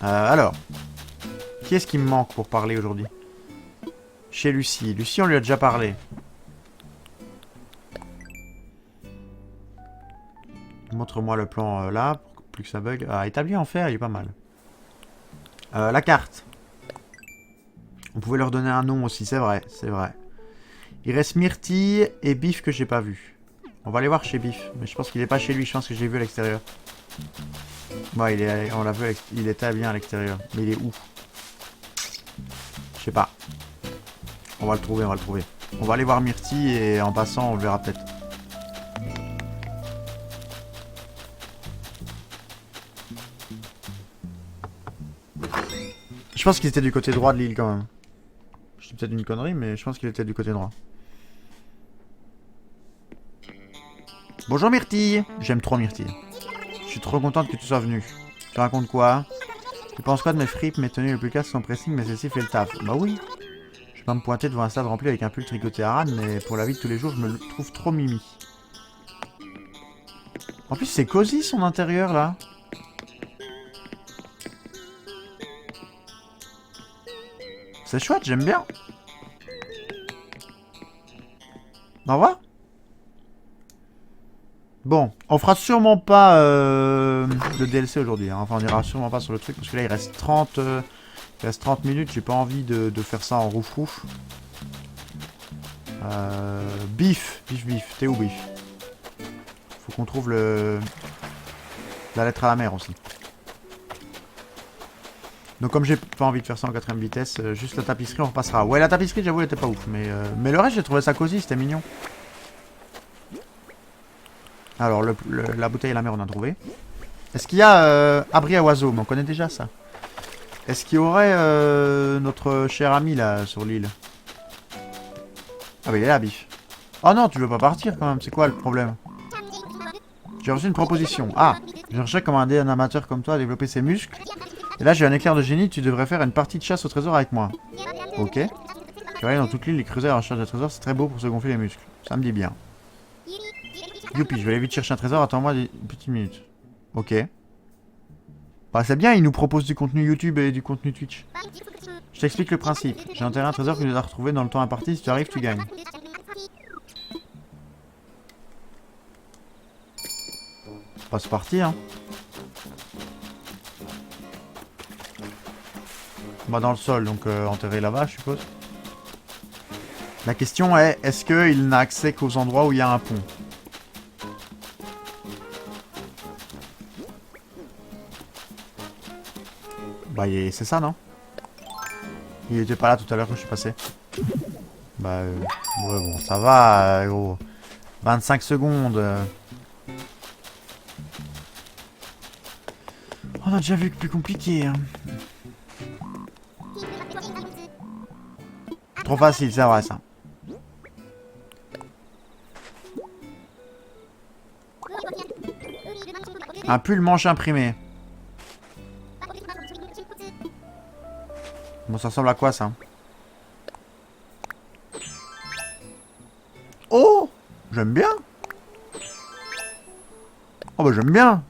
Alors. Qui est-ce qui me manque pour parler aujourd'hui? Chez Lucie. Lucie, on lui a déjà parlé. Montre-moi le plan là, pour plus que ça bug. Ah, établi en fer, il est pas mal. La carte. On pouvait leur donner un nom aussi, c'est vrai, c'est vrai. Il reste Myrtille et Biff que j'ai pas vu. On va aller voir chez Biff, mais je pense qu'il est pas chez lui, je pense que j'ai vu à l'extérieur. Ouais, on l'a vu, il était bien à l'extérieur. Mais il est où? Je sais pas. On va le trouver, on va le trouver. On va aller voir Myrtille et en passant, on le verra peut-être. Je pense qu'il était du côté droit de l'île quand même. Je dis peut-être une connerie, mais je pense qu'il était du côté droit. Bonjour Myrtille. J'aime trop Myrtille. Je suis trop contente que tu sois venue. Tu racontes quoi? Tu penses quoi de mes fripes? Mes tenues les plus casses sont pressing, mais celle-ci fait le taf. Bah oui. Je vais pas me pointer devant un stade rempli avec un pull tricoté à râne, mais pour la vie de tous les jours, je me trouve trop mimi. En plus, c'est cosy son intérieur là. C'est chouette, j'aime bien. Au revoir. Bon, on fera sûrement pas le DLC aujourd'hui. Hein. Enfin, on ira sûrement pas sur le truc parce que là, il reste 30 minutes. J'ai pas envie de faire ça en rouf-rouf. Biff. T'es où, Biff? Faut qu'on trouve le... la lettre à la mer aussi. Donc comme j'ai pas envie de faire ça en 4ème vitesse, juste la tapisserie on repassera. Ouais, la tapisserie j'avoue elle était pas ouf, mais le reste j'ai trouvé ça cosy, c'était mignon. Alors la bouteille à la mer on a trouvé. Est-ce qu'il y a abri à oiseaux? Mais on connaît déjà ça. Est-ce qu'il y aurait notre cher ami là sur l'île? Ah bah il est là, Biff. Oh non, tu veux pas partir quand même, c'est quoi le problème? J'ai reçu une proposition. Ah, je cherchais comment aider un amateur comme toi à développer ses muscles. Et là j'ai un éclair de génie, tu devrais faire une partie de chasse au trésor avec moi. Ok. Cavalier dans toute l'île, les creusets à la recherche de trésors, c'est très beau pour se gonfler les muscles. Ça me dit bien. Youpi, je vais aller vite chercher un trésor, attends-moi des petites minutes. Ok. Bah c'est bien, il nous propose du contenu YouTube et du contenu Twitch. Je t'explique le principe. J'ai enterré un trésor que tu dois retrouver dans le temps imparti, si tu arrives, tu gagnes. Bah c'est parti hein. Bah dans le sol, donc enterré là-bas je suppose. La question est, est-ce qu'il n'a accès qu'aux endroits où il y a un pont? Bah c'est ça non? Il était pas là tout à l'heure quand je suis passé. Bah ouais bon ça va gros. 25 secondes. On a déjà vu que plus compliqué hein. Trop facile, c'est vrai ça. Un pull manche imprimé. Bon, ça ressemble à quoi ça? Oh! J'aime bien! Oh bah j'aime bien!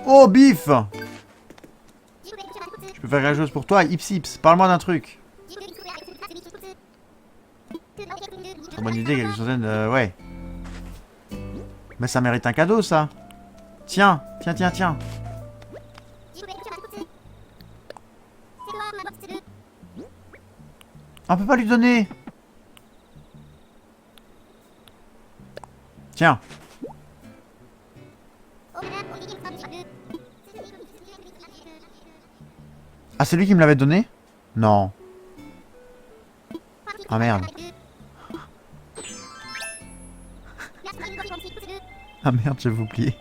Oh Biff! Je peux faire quelque chose pour toi, Ips Ips, parle-moi d'un truc. C'est une bonne idée, quelque chose ouais. Mais ça mérite un cadeau ça. Tiens, tiens, tiens, tiens. On peut pas lui donner. Tiens. Ah, c'est lui qui me l'avait donné? Non. Ah merde. Ah merde, j'avais oublié.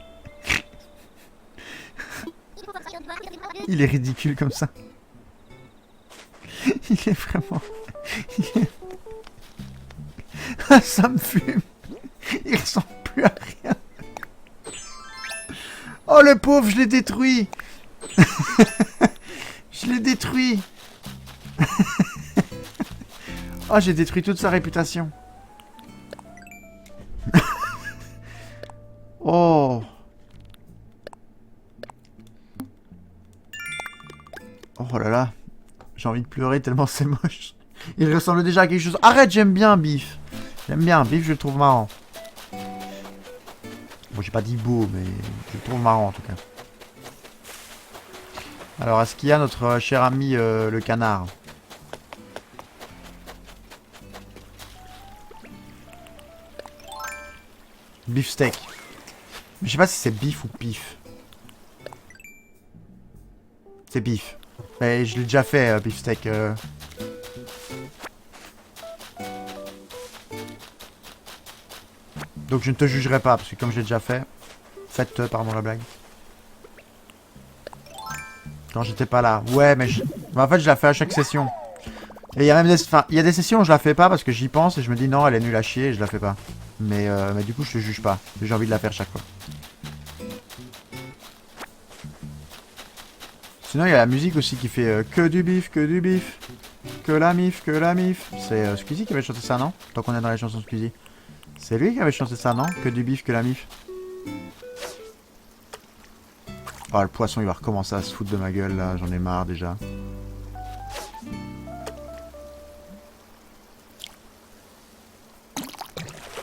Il est ridicule comme ça. Il est vraiment... Ah, ça me fume. Il ressemble plus à rien. Oh le pauvre, je l'ai détruit. Je l'ai détruit. Oh, j'ai détruit toute sa réputation. Oh. Oh là là. J'ai envie de pleurer tellement c'est moche. Il ressemble déjà à quelque chose. Arrête, j'aime bien Biff. J'aime bien Biff, je le trouve marrant. Bon, j'ai pas dit beau, mais je le trouve marrant en tout cas. Alors, est-ce qu'il y a notre cher ami le canard? Beefsteak. Mais je sais pas si c'est beef ou pif. C'est beef. Mais je l'ai déjà fait, beefsteak. Donc je ne te jugerai pas, parce que comme je l'ai déjà fait... Faites, pardon la blague. Quand j'étais pas là. Ouais, mais en fait, je la fais à chaque session. Et il y a même des... Enfin, il y a des sessions où je la fais pas parce que j'y pense et je me dis non, elle est nulle à chier et je la fais pas. Mais du coup, je te juge pas. J'ai envie de la faire chaque fois. Sinon, il y a la musique aussi qui fait que du bif, que du bif. Que la mif, que la mif. C'est Squeezie qui avait chanté ça, non? Tant qu'on est dans les chansons Squeezie. C'est lui qui avait chanté ça, non? Que du bif, que la mif. Oh, le poisson, il va recommencer à se foutre de ma gueule, là. J'en ai marre, déjà.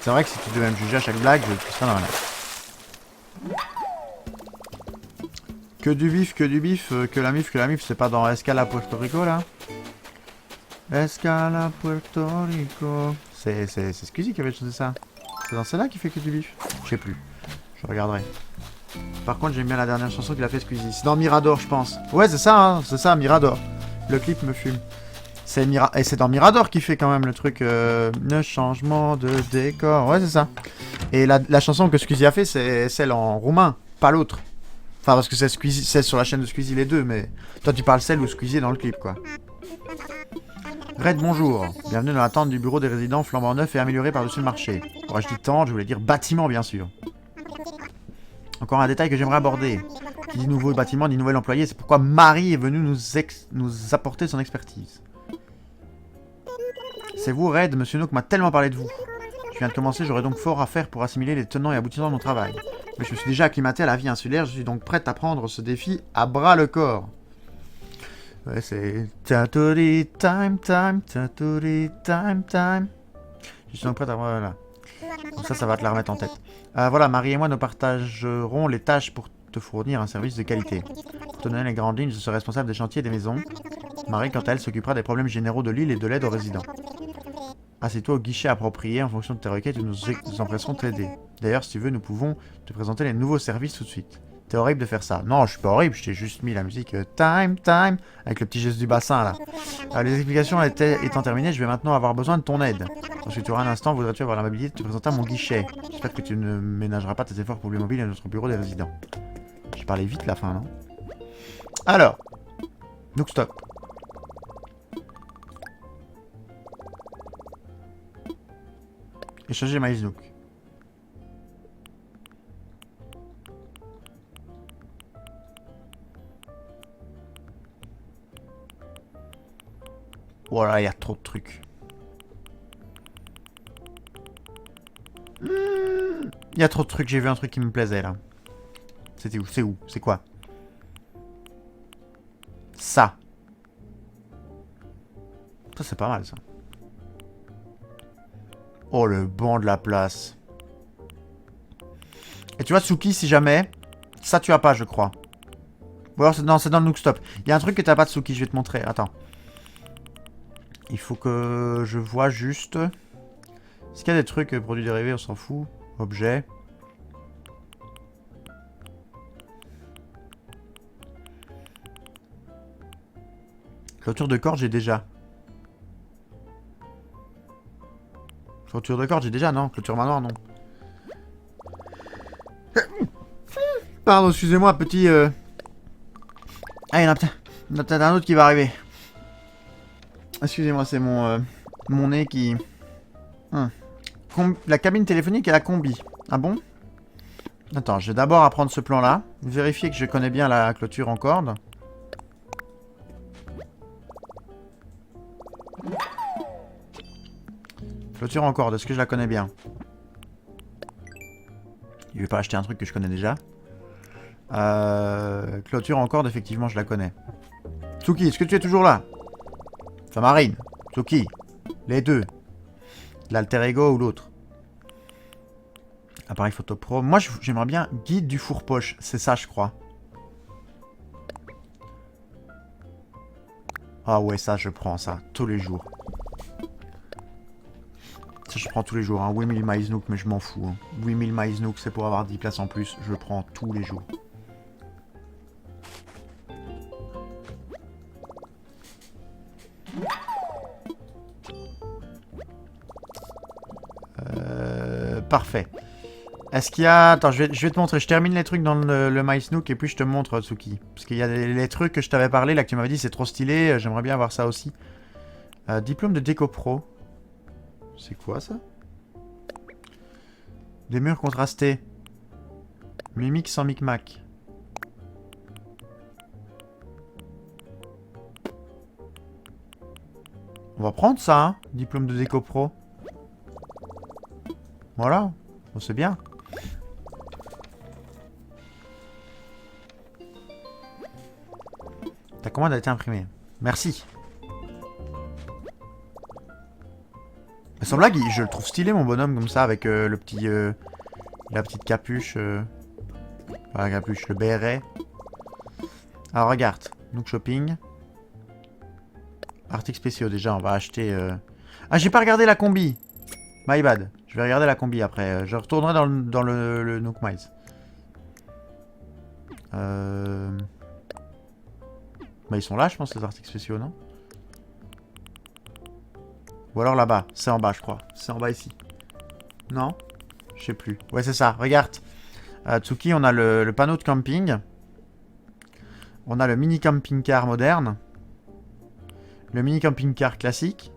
C'est vrai que si tu devais me juger à chaque blague, je te serais dans la... Que du bif, que la mif, c'est pas dans Escala Puerto Rico, là? Escala Puerto Rico... C'est Squeezie qui avait chanté ça. C'est dans celle-là qu'il fait que du bif? Je sais plus. Je regarderai. Par contre, j'aime bien la dernière chanson qu'il a fait Squeezie. C'est dans Mirador, je pense. Ouais, c'est ça, hein. C'est ça, Mirador. Le clip me fume. Et c'est dans Mirador qui fait quand même le truc... le changement de décor. Ouais, c'est ça. Et la chanson que Squeezie a fait, c'est celle en roumain, pas l'autre. Enfin, parce que c'est sur la chaîne de Squeezie les deux, mais... Toi, tu parles celle où Squeezie est dans le clip, quoi. Red, bonjour. Bienvenue dans la tente du bureau des résidents flambant neuf et amélioré par-dessus le marché. Quand je dis tente, je voulais dire bâtiment, bien sûr. Encore un détail que j'aimerais aborder. Qui dit nouveau bâtiment, dit nouvel employé, c'est pourquoi Marie est venue nous apporter son expertise. C'est vous, Red, Monsieur Nook m'a tellement parlé de vous. Je viens de commencer, j'aurai donc fort à faire pour assimiler les tenants et aboutissants de mon travail. Mais je me suis déjà acclimaté à la vie insulaire, je suis donc prête à prendre ce défi à bras le corps. Ouais, c'est... Tatori time, time, tatori time, time. Je suis donc prête à... Voilà. Donc ça va te la remettre en tête. Voilà, Marie et moi, nous partagerons les tâches pour te fournir un service de qualité. Pour te donner les grandes lignes, je serai responsable des chantiers et des maisons. Marie, quant à elle, s'occupera des problèmes généraux de l'île et de l'aide aux résidents. Assieds-toi au guichet approprié en fonction de tes requêtes et nous empresserons de t'aider. D'ailleurs, si tu veux, nous pouvons te présenter les nouveaux services tout de suite. T'es horrible de faire ça. Non, je suis pas horrible, je t'ai juste mis la musique time, time, avec le petit geste du bassin là. Les explications étant terminées, je vais maintenant avoir besoin de ton aide. Lorsque tu auras un instant, voudrais-tu avoir l'amabilité de te présenter à mon guichet? J'espère que tu ne ménageras pas tes efforts pour mobile à notre bureau des résidents. J'ai parlé vite la fin, non? Alors, Nook stop. Échanger Maïs Nook. Voilà, il y a trop de trucs. Il y a trop de trucs, j'ai vu un truc qui me plaisait là. C'était où? C'est où? C'est quoi? Ça. Ça c'est pas mal ça. Oh le banc de la place. Et tu vois Tsuki si jamais. Ça tu as pas je crois. Ou alors non c'est dans le Nook Stop. Il y a un truc que t'as pas de Tsuki, je vais te montrer. Attends. Il faut que je vois juste... Est-ce qu'il y a des trucs produits dérivés? On s'en fout. Objet. Clôture de corde, j'ai déjà. Clôture de corde, j'ai déjà, non. Clôture manoir, non. Pardon, excusez-moi, petit... Ah, il y en a peut-être un autre qui va arriver. Excusez-moi, c'est mon nez qui... La cabine téléphonique et la combi. Ah bon? Attends, je vais d'abord apprendre ce plan-là. Vérifier que je connais bien la clôture en corde. Clôture en corde, est-ce que je la connais bien? Je vais pas acheter un truc que je connais déjà. Clôture en corde, effectivement, je la connais. Tsuki, est-ce que tu es toujours là? Enfin, Marine. Tsuki. Les deux. L'alter ego ou l'autre. Appareil photo pro. Moi, j'aimerais bien guide du four-poche. C'est ça, je crois. Ah ouais, ça, je prends ça. Tous les jours. Ça, je prends tous les jours. Hein. 8000 Maïs Nook, mais je m'en fous. Hein. 8000 Maïs Nook, c'est pour avoir 10 places en plus. Je prends tous les jours. Parfait. Est-ce qu'il y a... Attends, je vais te montrer. Je termine les trucs dans le Maïs Nook et puis je te montre, Tsuki. Parce qu'il y a les trucs que je t'avais parlé, là, que tu m'avais dit, c'est trop stylé. J'aimerais bien avoir ça aussi. Diplôme de déco pro. C'est quoi, ça? Des murs contrastés. Mimique sans micmac. On va prendre ça, hein. Diplôme de déco pro. Voilà. Bon, c'est bien. Ta commande a été imprimée. Merci. Mais sans blague, je le trouve stylé mon bonhomme comme ça avec le petit... la petite capuche. Pas la capuche, le béret. Alors regarde. Nook Shopping. Articles spéciaux déjà, on va acheter... Ah, j'ai pas regardé la combi. My bad. Je vais regarder la combi après. Je retournerai dans le Nook Miles. Bah ils sont là je pense les articles spéciaux, non? Ou alors là-bas. C'est en bas je crois. C'est en bas ici. Non? Je sais plus. Ouais c'est ça. Regarde. Tsuki, on a le panneau de camping. On a le mini camping-car moderne. Le mini camping-car classique.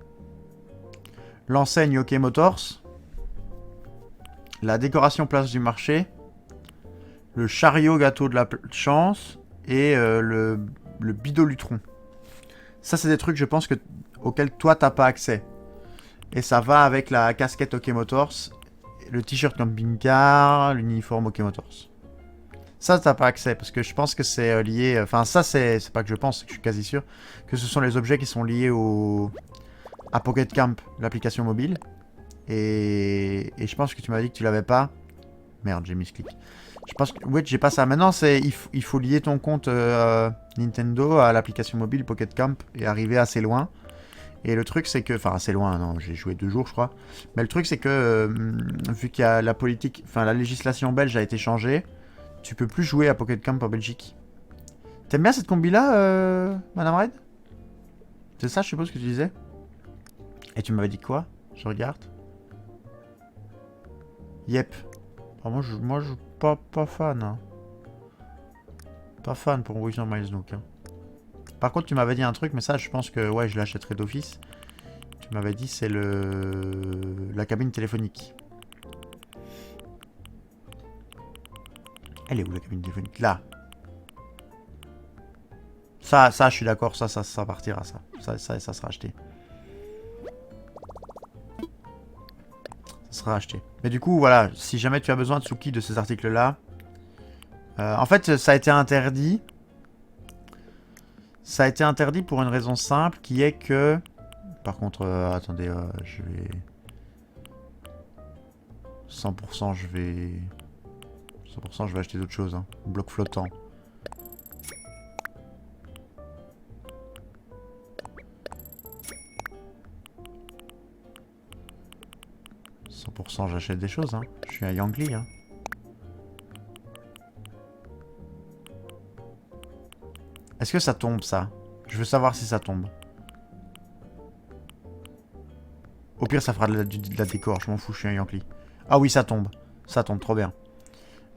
L'enseigne OK Motors. La décoration place du marché. Le chariot gâteau de la chance. Et le bidolutron. Ça, c'est des trucs, je pense, auxquels toi, t'as pas accès. Et ça va avec la casquette OK Motors, le t-shirt camping-car, l'uniforme OK Motors. Ça, t'as pas accès, parce que je pense que c'est lié... Enfin, ça, c'est pas que je pense, c'est que je suis quasi sûr que ce sont les objets qui sont liés à Pocket Camp, l'application mobile. Et je pense que tu m'as dit que tu l'avais pas. Merde, j'ai mis ce clic. Je pense que... Oui, j'ai pas ça. Maintenant, il faut lier ton compte Nintendo à l'application mobile Pocket Camp et arriver assez loin. Et le truc, c'est que... Enfin, assez loin, non, j'ai joué 2 jours, je crois. Mais le truc, c'est que, vu qu'il y a la politique... Enfin, la législation belge a été changée, tu peux plus jouer à Pocket Camp en Belgique. T'aimes bien cette combi-là, Madame Red? C'est ça, je suppose, que tu disais? Et tu m'avais dit quoi? Je regarde. Yep. Alors moi, je pas fan. Hein. Pas fan pour Wizard Miles Nook. Hein. Par contre, tu m'avais dit un truc, mais ça, je pense que ouais, je l'achèterai d'office. Tu m'avais dit, c'est la cabine téléphonique. Elle est où la cabine téléphonique? Là. Ça, je suis d'accord, ça partira, ça. Ça sera acheté. Ça sera acheté. Mais du coup, voilà, si jamais tu as besoin de Tsuki de ces articles-là, en fait, ça a été interdit. Ça a été interdit pour une raison simple, qui est que... Par contre, attendez, je vais... 100%, je vais... 100%, je vais acheter d'autres choses. Hein. Bloc flottant. J'achète des choses. Hein. Je suis un Yangli. Hein. Est-ce que ça tombe, ça? Je veux savoir si ça tombe. Au pire, ça fera de la décor. Je m'en fous, je suis un Yankee. Ah oui, ça tombe. Ça tombe trop bien.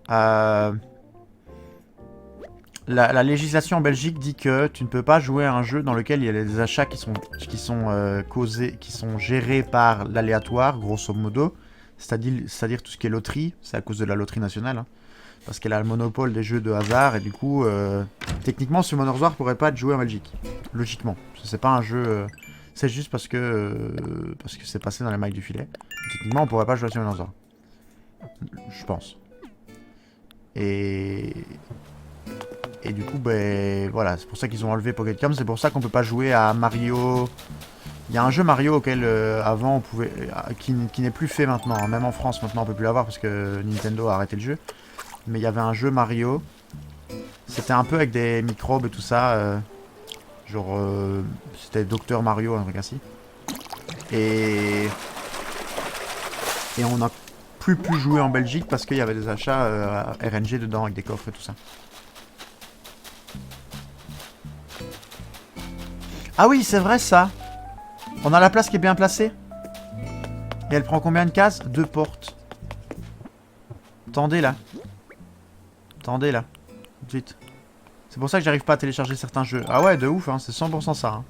La législation en Belgique dit que tu ne peux pas jouer à un jeu dans lequel il y a des achats qui sont causés, qui sont gérés par l'aléatoire, grosso modo. C'est-à-dire tout ce qui est loterie. C'est à cause de la loterie nationale. Hein. Parce qu'elle a le monopole des jeux de hasard. Et du coup, techniquement, Summoner's War pourrait pas être joué en Belgique. Logiquement. C'est pas un jeu... c'est juste parce que c'est passé dans les mailles du filet. Techniquement, on pourrait pas jouer à Summoner's War. Je pense. Et du coup, ben voilà, c'est pour ça qu'ils ont enlevé Pocket Camp. C'est pour ça qu'on peut pas jouer à Mario. Il y a un jeu Mario auquel avant on pouvait, qui n'est plus fait maintenant. Hein. Même en France maintenant on peut plus l'avoir parce que Nintendo a arrêté le jeu. Mais il y avait un jeu Mario. C'était un peu avec des microbes et tout ça. Genre, c'était Docteur Mario, un truc ainsi. Et on n'a plus pu jouer en Belgique parce qu'il y avait des achats RNG dedans avec des coffres et tout ça. Ah oui, c'est vrai ça. On a la place qui est bien placée. Et elle prend combien de cases? 2 portes. Tendez là. Tendez là. Tout de suite. C'est pour ça que j'arrive pas à télécharger certains jeux. Ah ouais, de ouf, hein, c'est 100% ça.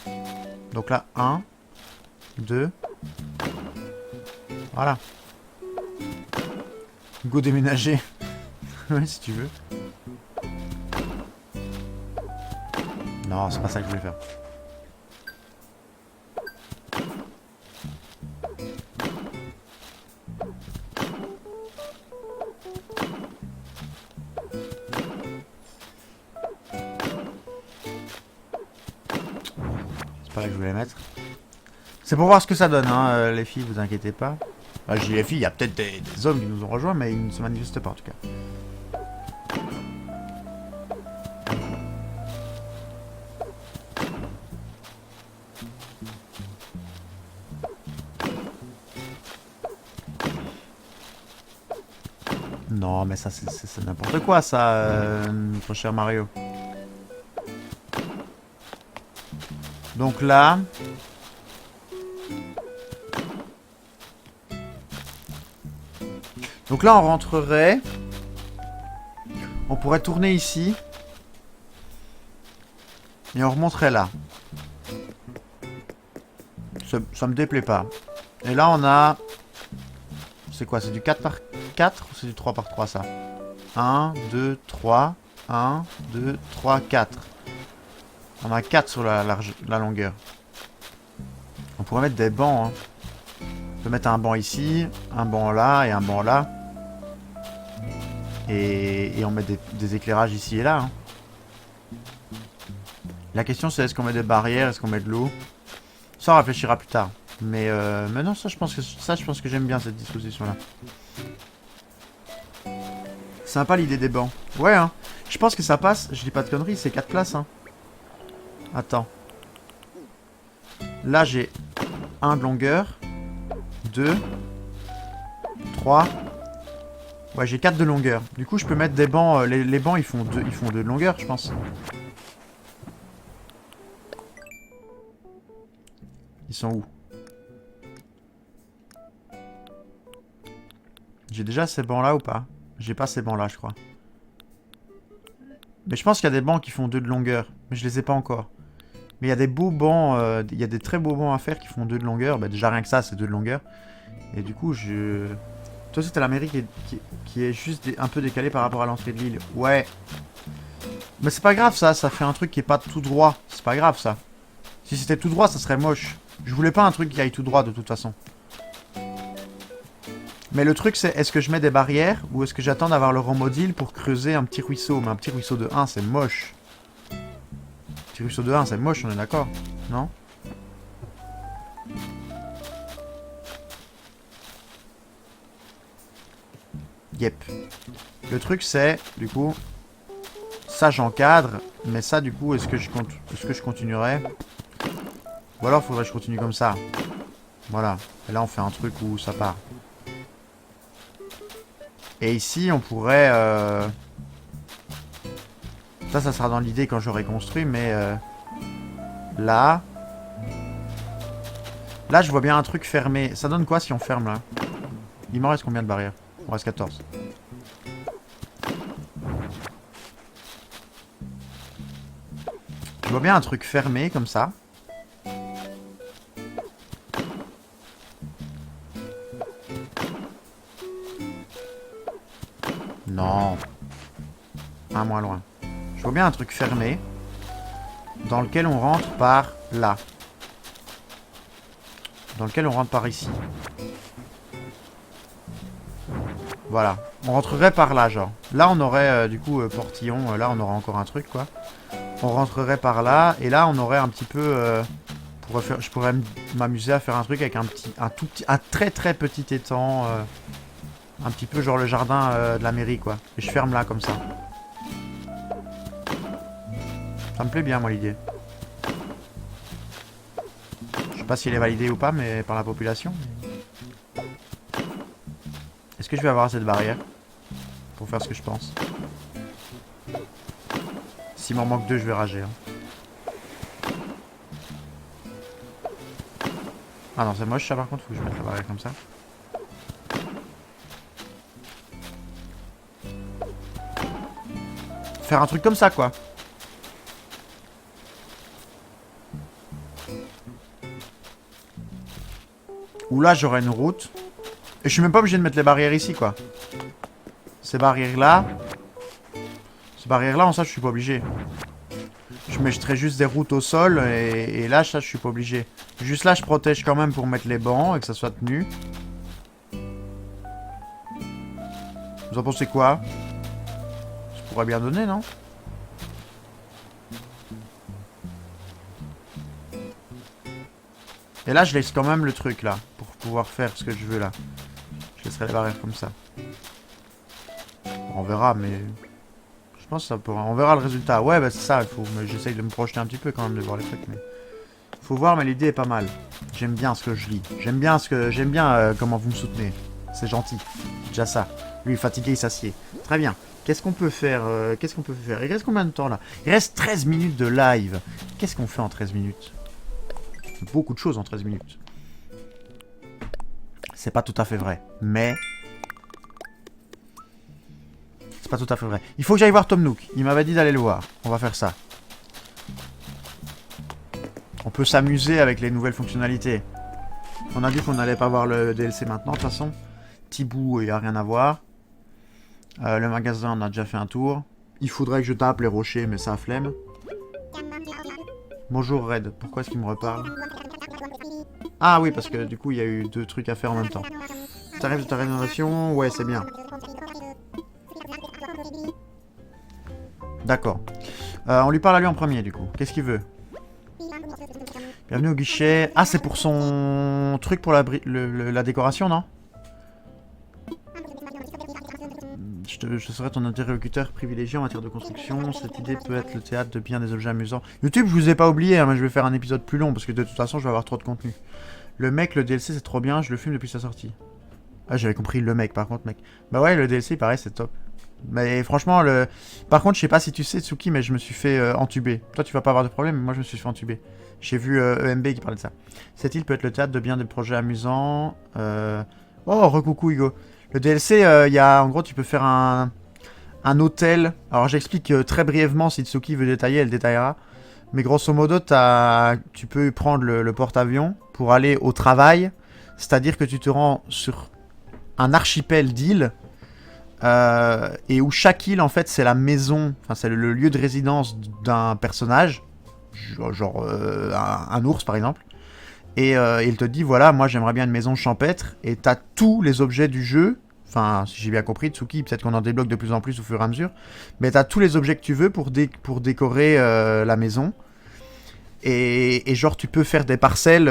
Hein. Donc là, 1, 2. Voilà. Go déménager. Ouais, si tu veux. Non, c'est pas ça que je voulais faire. C'est pas là que je voulais mettre. C'est pour voir ce que ça donne, hein, les filles, vous inquiétez pas. Enfin, je dis les filles, il y a peut-être des hommes qui nous ont rejoints, mais ils ne se manifestent pas en tout cas. Non, mais ça, c'est n'importe quoi, ça, notre cher Mario. Donc là... Donc là, on rentrerait... On pourrait tourner ici. Et on remonterait là. Ça me déplaît pas. Et là, on a... C'est quoi? C'est du 4 par 4 ou c'est du 3 par 3, ça? 1, 2, 3. 1, 2, 3, 4. On a 4 sur la longueur. On pourrait mettre des bancs. Hein. On peut mettre un banc ici, un banc là et un banc là. Et on met des éclairages ici et là. Hein. La question c'est est-ce qu'on met des barrières, est-ce qu'on met de l'eau? Ça on réfléchira plus tard. Mais non, ça je pense que j'aime bien cette disposition là. Sympa l'idée des bancs. Ouais hein. Je pense que ça passe, je dis pas de conneries, c'est 4 places hein. Attends. Là j'ai 1 de longueur. 2. 3. Ouais j'ai 4 de longueur. Du coup je peux mettre des bancs. Les bancs ils font 2 de longueur je pense. Ils sont où? J'ai déjà ces bancs là ou pas? J'ai pas ces bancs là je crois. Mais je pense qu'il y a des bancs qui font 2 de longueur. Mais je les ai pas encore. Mais il y a des beaux bancs, il y a des très beaux bancs à faire qui font 2 de longueur. Bah déjà rien que ça c'est 2 de longueur. Et du coup je... Toi c'était la mairie qui est juste un peu décalée par rapport à l'entrée de l'île. Ouais. Mais c'est pas grave ça fait un truc qui est pas tout droit. C'est pas grave ça. Si c'était tout droit ça serait moche. Je voulais pas un truc qui aille tout droit de toute façon. Mais le truc c'est, est-ce que je mets des barrières ou est-ce que j'attends d'avoir le Romodile pour creuser un petit ruisseau? Mais un petit ruisseau de 1 c'est moche. Un petit ruisseau de 1 c'est moche, on est d'accord? Non? Yep. Le truc c'est, du coup, ça j'encadre, mais ça du coup, est-ce que je continuerai? Ou alors faudrait que je continue comme ça. Voilà. Et là on fait un truc où ça part. Et ici on pourrait... Ça sera dans l'idée quand j'aurai construit, mais... Là... Là je vois bien un truc fermé. Ça donne quoi si on ferme là? Il m'en reste combien de barrières? Il m'en reste 14. Je vois bien un truc fermé comme ça. Non. Un moins loin. Je vois bien un truc fermé. Dans lequel on rentre par là. Dans lequel on rentre par ici. Voilà. On rentrerait par là, genre. Là, on aurait, du coup, portillon. Là, on aurait encore un truc, quoi. On rentrerait par là. Et là, on aurait un petit peu... je pourrais m'amuser à faire un truc avec un très très petit étang. Un petit peu genre le jardin de la mairie, quoi. Et je ferme là, comme ça. Ça me plaît bien, moi, l'idée. Je sais pas si elle est validée ou pas, mais par la population. Est-ce que je vais avoir assez de barrières pour faire ce que je pense? S'il m'en manque 2, je vais rager. Hein. Ah non, c'est moche ça par contre, faut que je mette la barrière comme ça. Faire un truc comme ça, quoi. Où là, j'aurai une route. Et je suis même pas obligé de mettre les barrières ici, quoi. Ces barrières-là... Ces barrières-là, en ça, je suis pas obligé. Je mettrai juste des routes au sol, et là, ça, je suis pas obligé. Juste là, je protège quand même pour mettre les bancs, et que ça soit tenu. Vous en pensez quoi? Ça pourrait bien donner, non? Et là, je laisse quand même le truc, là, pour pouvoir faire ce que je veux, là. Je laisserai les barrières comme ça. On verra, mais... Je pense que ça pourra... On verra le résultat. Ouais, bah c'est ça, il faut... J'essaye de me projeter un petit peu, quand même, de voir les trucs, mais... Faut voir, mais l'idée est pas mal. J'aime bien ce que je lis. J'aime bien comment vous me soutenez. C'est gentil. Déjà ça. Lui, il est fatigué, il s'assied. Très bien. Qu'est-ce qu'on peut faire Il reste combien de temps, là? Il reste 13 minutes de live. Qu'est-ce qu'on fait en 13 minutes? Beaucoup de choses en 13 minutes. C'est pas tout à fait vrai. Mais... c'est pas tout à fait vrai. Il faut que j'aille voir Tom Nook. Il m'avait dit d'aller le voir. On va faire ça. On peut s'amuser avec les nouvelles fonctionnalités. On a dit qu'on n'allait pas voir le DLC maintenant, de toute façon. Thibaut, il n'y a rien à voir. Le magasin, on a déjà fait un tour. Il faudrait que je tape les rochers, mais ça a flemme. Bonjour Red, pourquoi est-ce qu'il me reparle? Ah oui, parce que du coup, il y a eu 2 trucs à faire en même temps. Tarif de ta rénovation, ouais, c'est bien. D'accord. On lui parle à lui en premier, du coup. Qu'est-ce qu'il veut? Bienvenue au guichet. Ah, c'est pour son truc pour la décoration, non? Je serai ton interlocuteur privilégié en matière de construction. Cette idée peut être le théâtre de bien des objets amusants. YouTube, je vous ai pas oublié, hein, mais je vais faire un épisode plus long parce que de toute façon, je vais avoir trop de contenu. Le mec, le DLC, c'est trop bien. Je le fume depuis sa sortie. Ah, j'avais compris le mec, par contre, mec. Bah ouais, le DLC, pareil, c'est top. Mais franchement, par contre, je sais pas si tu sais, Tsuki, mais je me suis fait entuber. Toi, tu vas pas avoir de problème, mais moi, je me suis fait entuber. J'ai vu EMB qui parlait de ça. Cette île peut être le théâtre de bien des projets amusants. Oh, recoucou, Hugo. Le DLC, en gros, tu peux faire un hôtel. Alors, j'explique très brièvement, si Tsuki veut détailler, elle détaillera. Mais grosso modo, tu peux prendre le porte-avions pour aller au travail. C'est-à-dire que tu te rends sur un archipel d'îles. Et où chaque île, en fait, c'est la maison, enfin, c'est le lieu de résidence d'un personnage. Genre un ours, par exemple. Et il te dit, voilà, moi j'aimerais bien une maison champêtre. Et t'as tous les objets du jeu. Enfin, si j'ai bien compris, Tsuki, peut-être qu'on en débloque de plus en plus au fur et à mesure. Mais t'as tous les objets que tu veux pour décorer la maison. Et genre, tu peux faire des parcelles.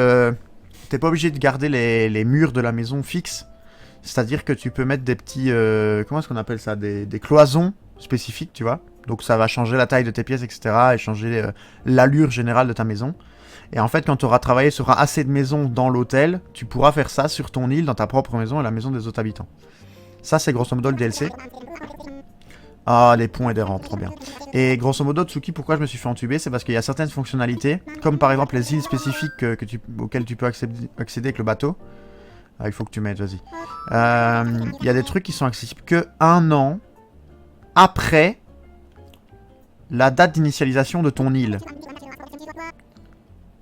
T'es pas obligé de garder les murs de la maison fixes. C'est-à-dire que tu peux mettre des petits... comment est-ce qu'on appelle ça? Des cloisons spécifiques, tu vois. Donc ça va changer la taille de tes pièces, etc. Et changer l'allure générale de ta maison. Et en fait, quand tu auras travaillé sur assez de maisons dans l'hôtel, tu pourras faire ça sur ton île, dans ta propre maison et la maison des autres habitants. Ça, c'est grosso modo le DLC. Ah, les ponts et des rampes, trop bien. Et grosso modo, Tsuki, pourquoi je me suis fait entuber? C'est parce qu'il y a certaines fonctionnalités, comme par exemple les îles spécifiques auxquelles tu peux accéder avec le bateau. Ah, il faut que tu m'aides, vas-y. Il y a des trucs qui sont accessibles que 1 an après la date d'initialisation de ton île.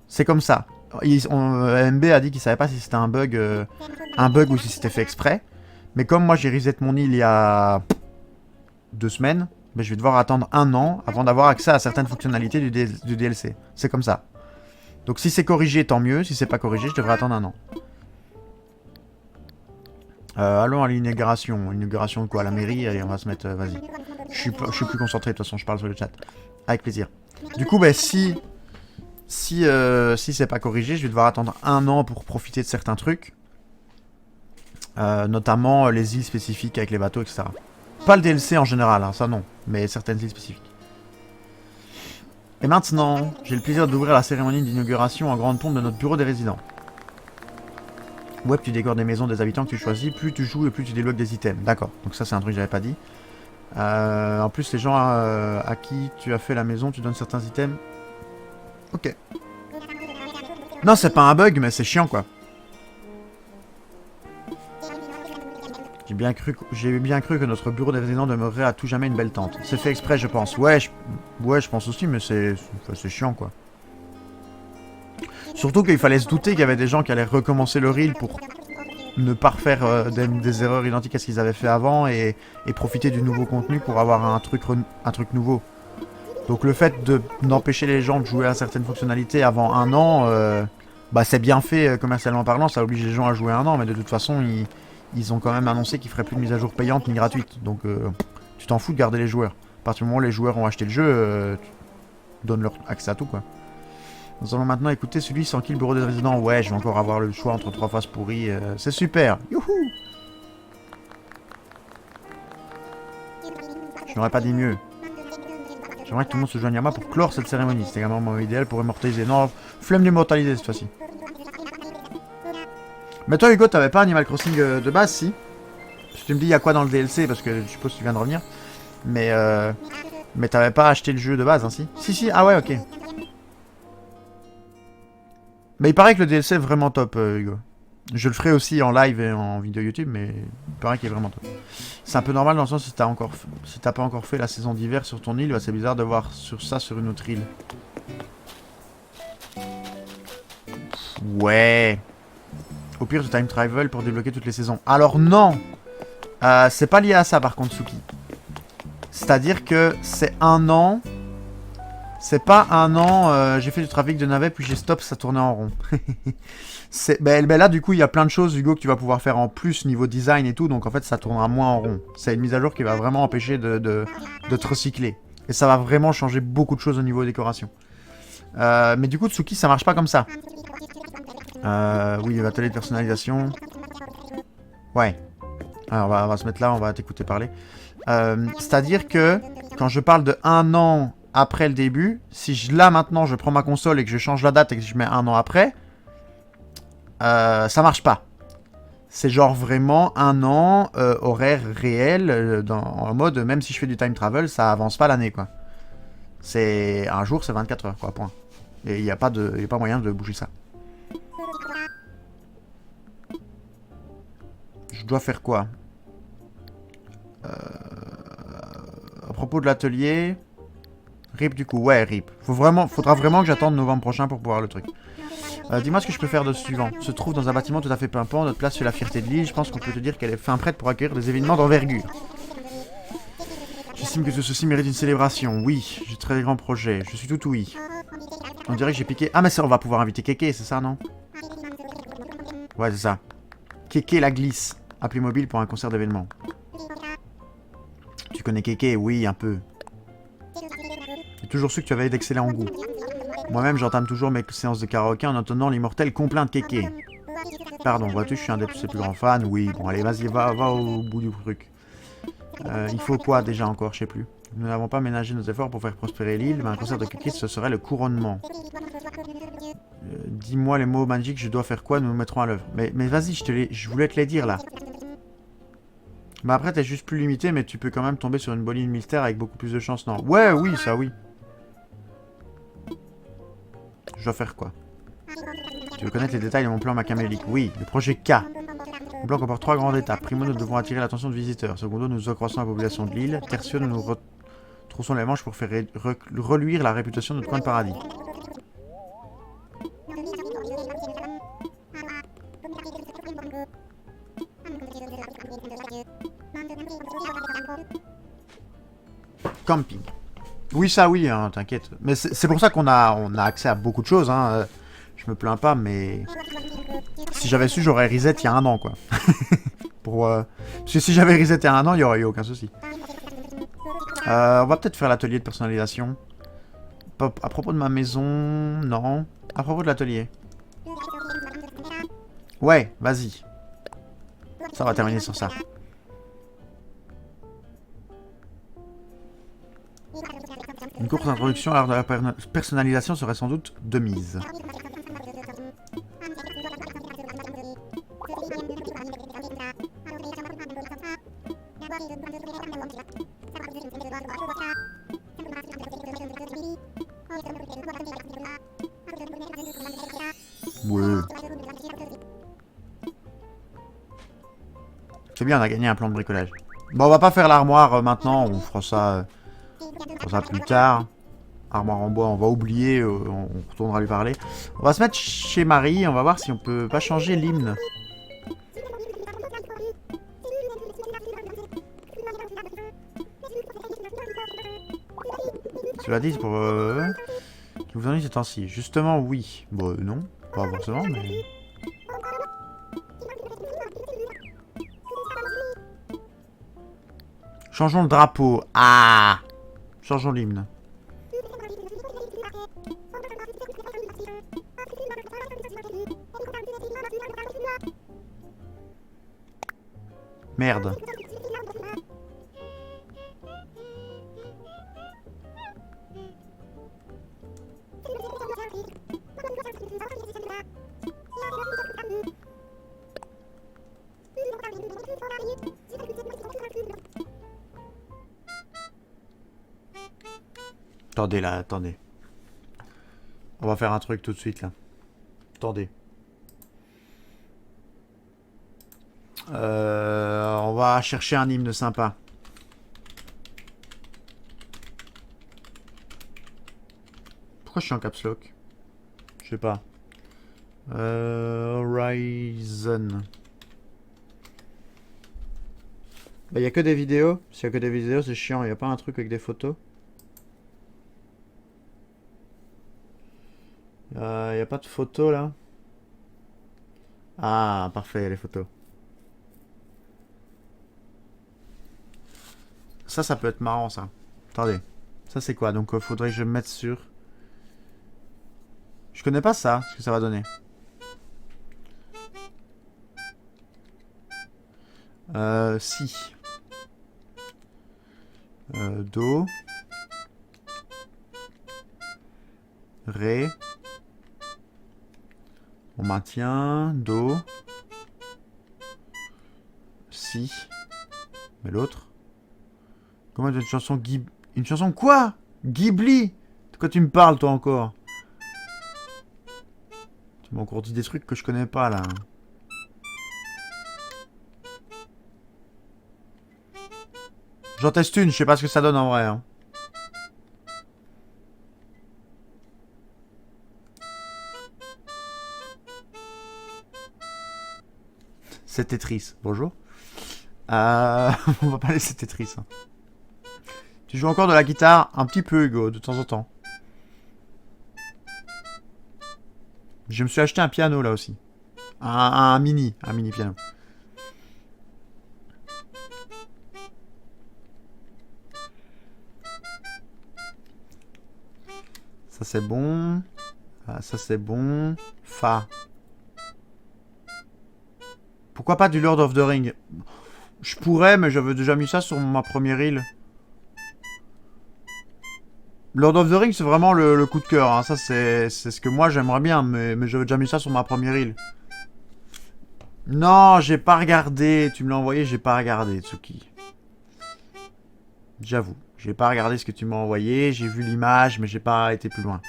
C'est comme ça. MB a dit qu'il savait pas si c'était un bug ou si c'était fait exprès. Mais comme moi j'ai reset mon île il y a 2 semaines, ben je vais devoir attendre 1 an avant d'avoir accès à certaines fonctionnalités du DLC. C'est comme ça. Donc si c'est corrigé, tant mieux. Si c'est pas corrigé, je devrais attendre 1 an. Allons à l'inauguration. Inauguration de quoi? À la mairie? Allez, on va se mettre... vas-y. Je suis plus concentré, de toute façon, je parle sur le chat. Avec plaisir. Du coup, ben, si c'est pas corrigé, je vais devoir attendre 1 an pour profiter de certains trucs. Notamment les îles spécifiques avec les bateaux, etc. Pas le DLC en général, hein, ça non. Mais certaines îles spécifiques. Et maintenant, j'ai le plaisir d'ouvrir la cérémonie d'inauguration en grande pompe de notre bureau des résidents. Ouais, tu décores des maisons des habitants que tu choisis, plus tu joues et plus tu débloques des items. D'accord, donc ça c'est un truc que j'avais pas dit. En plus, les gens à qui tu as fait la maison, tu donnes certains items. Ok. Non, c'est pas un bug, mais c'est chiant quoi. J'ai bien cru que notre bureau des résidents demeurerait à tout jamais une belle tente. C'est fait exprès, je pense. Ouais, je pense aussi, mais c'est chiant quoi. Surtout qu'il fallait se douter qu'il y avait des gens qui allaient recommencer le reel pour ne pas refaire des erreurs identiques à ce qu'ils avaient fait avant et profiter du nouveau contenu pour avoir un truc nouveau. Donc le fait d'empêcher les gens de jouer à certaines fonctionnalités avant 1 an, bah c'est bien fait commercialement parlant, ça oblige les gens à jouer 1 an, mais de toute façon ils ont quand même annoncé qu'ils feraient plus de mise à jour payante ni gratuite. Donc tu t'en fous de garder les joueurs. À partir du moment où les joueurs ont acheté le jeu, tu donnes leur accès à tout quoi. Nous allons maintenant écouter celui sans qui le bureau des résidents. Ouais, je vais encore avoir le choix entre 3 faces pourries. C'est super. Youhou. Je n'aurais pas dit mieux. J'aimerais que tout le monde se joigne à moi pour clore cette cérémonie. C'était également mon idéal pour immortaliser. Non, flemme d'immortaliser cette fois-ci. Mais toi, Hugo, t'avais pas Animal Crossing de base, si? tu me dis, il y a quoi dans le DLC? Parce que je suppose que tu viens de revenir. Mais t'avais pas acheté le jeu de base, hein, si? Si, ah ouais, ok. Mais il paraît que le DLC est vraiment top, Hugo. Je le ferai aussi en live et en vidéo YouTube, mais il paraît qu'il est vraiment top. C'est un peu normal dans le sens si t'as pas encore fait la saison d'hiver sur ton île, bah c'est bizarre de voir ça sur une autre île. Ouais. Au pire, du time travel pour débloquer toutes les saisons. Alors non, c'est pas lié à ça par contre, Suki. C'est-à-dire que c'est un an. C'est pas un an, j'ai fait du trafic de navets, puis j'ai stop, ça tournait en rond. Ben là, du coup, il y a plein de choses, Hugo, que tu vas pouvoir faire en plus niveau design et tout, donc en fait, ça tournera moins en rond. C'est une mise à jour qui va vraiment empêcher de te recycler. Et ça va vraiment changer beaucoup de choses au niveau décoration. Mais du coup, Tsuki, ça marche pas comme ça. Oui, l'atelier de personnalisation. Ouais. Alors, on va se mettre là, on va t'écouter parler. C'est-à-dire que, quand je parle de un an après le début, si là maintenant je prends ma console et que je change la date et que je mets un an après, ça marche pas. C'est genre vraiment un an horaire réel en mode même si je fais du time travel, ça avance pas l'année quoi. C'est un jour, c'est 24 heures quoi, point. Et il n'y a pas moyen de bouger ça. Je dois faire quoi? À propos de l'atelier. RIP du coup, ouais, RIP. Faudra vraiment que j'attende novembre prochain pour pouvoir le truc. Dis-moi ce que je peux faire de suivant. Se trouve dans un bâtiment tout à fait pimpant, notre place fait la fierté de l'île. Je pense qu'on peut te dire qu'elle est fin prête pour accueillir des événements d'envergure. J'estime que ceci mérite une célébration. Oui, j'ai de très grands projets. Je suis tout oui. On dirait que j'ai piqué... Ah mais ça, on va pouvoir inviter Kéké, c'est ça, non? Ouais, c'est ça. Kéké la glisse. Appelez mobile pour un concert d'événement. Tu connais Kéké? Oui, un peu. J'ai toujours su que tu avais d'excellents goûts. Moi-même, j'entame toujours mes séances de karaoké en entendant l'immortel complaint de Kéké. Pardon, vois-tu, je suis un de ses plus grands fans. Oui, bon, allez, vas-y, va au bout du truc. Il faut quoi déjà encore, je sais plus. Nous n'avons pas ménagé nos efforts pour faire prospérer l'île, mais un concert de Kéké, ce serait le couronnement. Dis-moi les mots magiques, je dois faire quoi, nous nous mettrons à l'œuvre. Mais vas-y, je voulais te les dire là. Mais après, t'es juste plus limité, mais tu peux quand même tomber sur une bonne île mystère avec beaucoup plus de chance, non? Ouais, oui, ça oui. Je dois faire quoi? Tu veux connaître les détails de mon plan machiavélique? Oui, le projet K. Le plan comporte 3 grandes étapes. Primo, nous devons attirer l'attention de visiteurs. Secondo, nous accroissons la population de l'île. Tertio, nous retroussons les manches pour faire reluire la réputation de notre coin de paradis. Camping. Oui, ça oui, hein, t'inquiète. Mais c'est pour ça qu'on a accès à beaucoup de choses. Hein. Je me plains pas, mais... Si j'avais su, j'aurais reset il y a un an, quoi. Parce que si j'avais reset il y a un an, il n'y aurait eu aucun souci. On va peut-être faire l'atelier de personnalisation. À propos de ma maison... Non. À propos de l'atelier. Ouais, vas-y. Ça va terminer sur ça. Une courte introduction à l'art de la personnalisation serait sans doute de mise. Ouais. C'est bien, on a gagné un plan de bricolage. Bon, on va pas faire l'armoire maintenant, on fera ça plus tard. Armoire en bois, on va oublier, on retournera lui parler. On va se mettre chez Marie, on va voir si on peut pas changer l'hymne. Cela dit, pour... qui vous ennuie ces temps-ci? Justement, oui. Bon, non, pas forcément, mais... Changeons le drapeau. Ah! Changeons l'hymne. Merde. Attendez là, attendez. On va faire un truc tout de suite là. Attendez. On va chercher un hymne sympa. Pourquoi je suis en caps lock? Je sais pas. Horizon. Bah y a que des vidéos. S'il y a que des vidéos, c'est chiant. Y a pas un truc avec des photos? Y a pas de photos là? Ah, parfait, les photos. Ça peut être marrant ça. Attendez. Ça c'est quoi? Donc faudrait que je me mette sur... Je connais pas ça, ce que ça va donner. Si. Do. Ré. On maintient. Do. Si. Mais l'autre. Comment une chanson Ghibli? Une chanson quoi? Ghibli? De quoi tu me parles toi encore? Tu m'as encore dit des trucs que je connais pas là. J'en teste une, je sais pas ce que ça donne en vrai. Hein. C'est Tetris, bonjour. On va pas laisser Tetris. Hein. Tu joues encore de la guitare un petit peu, Hugo, de temps en temps. Je me suis acheté un piano là aussi. Un mini piano. Ça c'est bon. Ça c'est bon. Fa. Pourquoi pas du Lord of the Ring? Je pourrais, mais j'avais déjà mis ça sur ma première île. Lord of the Ring, c'est vraiment le coup de cœur. Hein. Ça, c'est ce que moi j'aimerais bien, mais j'avais déjà mis ça sur ma première île. Non, j'ai pas regardé. Tu me l'as envoyé, j'ai pas regardé, Tsuki. J'avoue. J'ai pas regardé ce que tu m'as envoyé. J'ai vu l'image, mais j'ai pas été plus loin.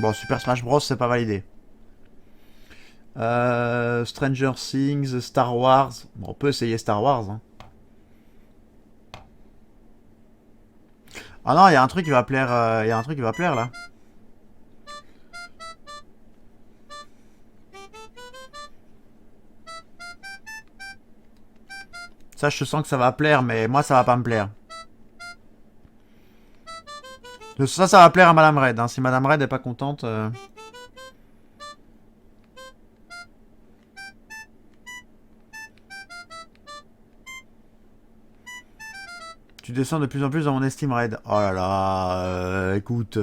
Bon, Super Smash Bros, c'est pas validé. Stranger Things, Star Wars. Bon, on peut essayer Star Wars. Hein. Ah non, il y a un truc qui va plaire. Il y a un truc qui va plaire là. Ça, je sens que ça va plaire, mais moi, ça va pas me plaire. Ça va plaire à Madame Red. Hein. Si Madame Red est pas contente... Tu descends de plus en plus dans mon estime, Red. Oh là là, écoute...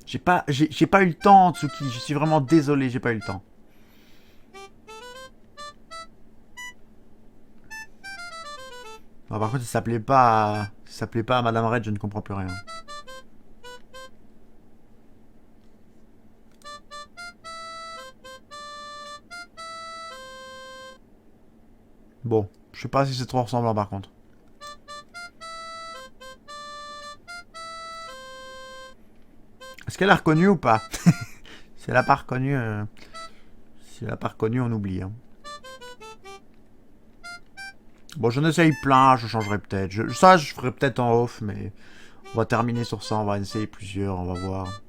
j'ai pas eu le temps, Tsuki. Je suis vraiment désolé, j'ai pas eu le temps. Bon, par contre, si ça plaît pas à Madame Red, je ne comprends plus rien. Bon, je sais pas si c'est trop ressemblant par contre. Est-ce qu'elle a reconnu ou pas? Si elle a pas reconnu, si elle a pas reconnu, on oublie. Hein. Bon, j'en essaye plein, je changerai peut-être. Ça, je ferai peut-être en off, mais on va terminer sur ça. On va essayer plusieurs, on va voir.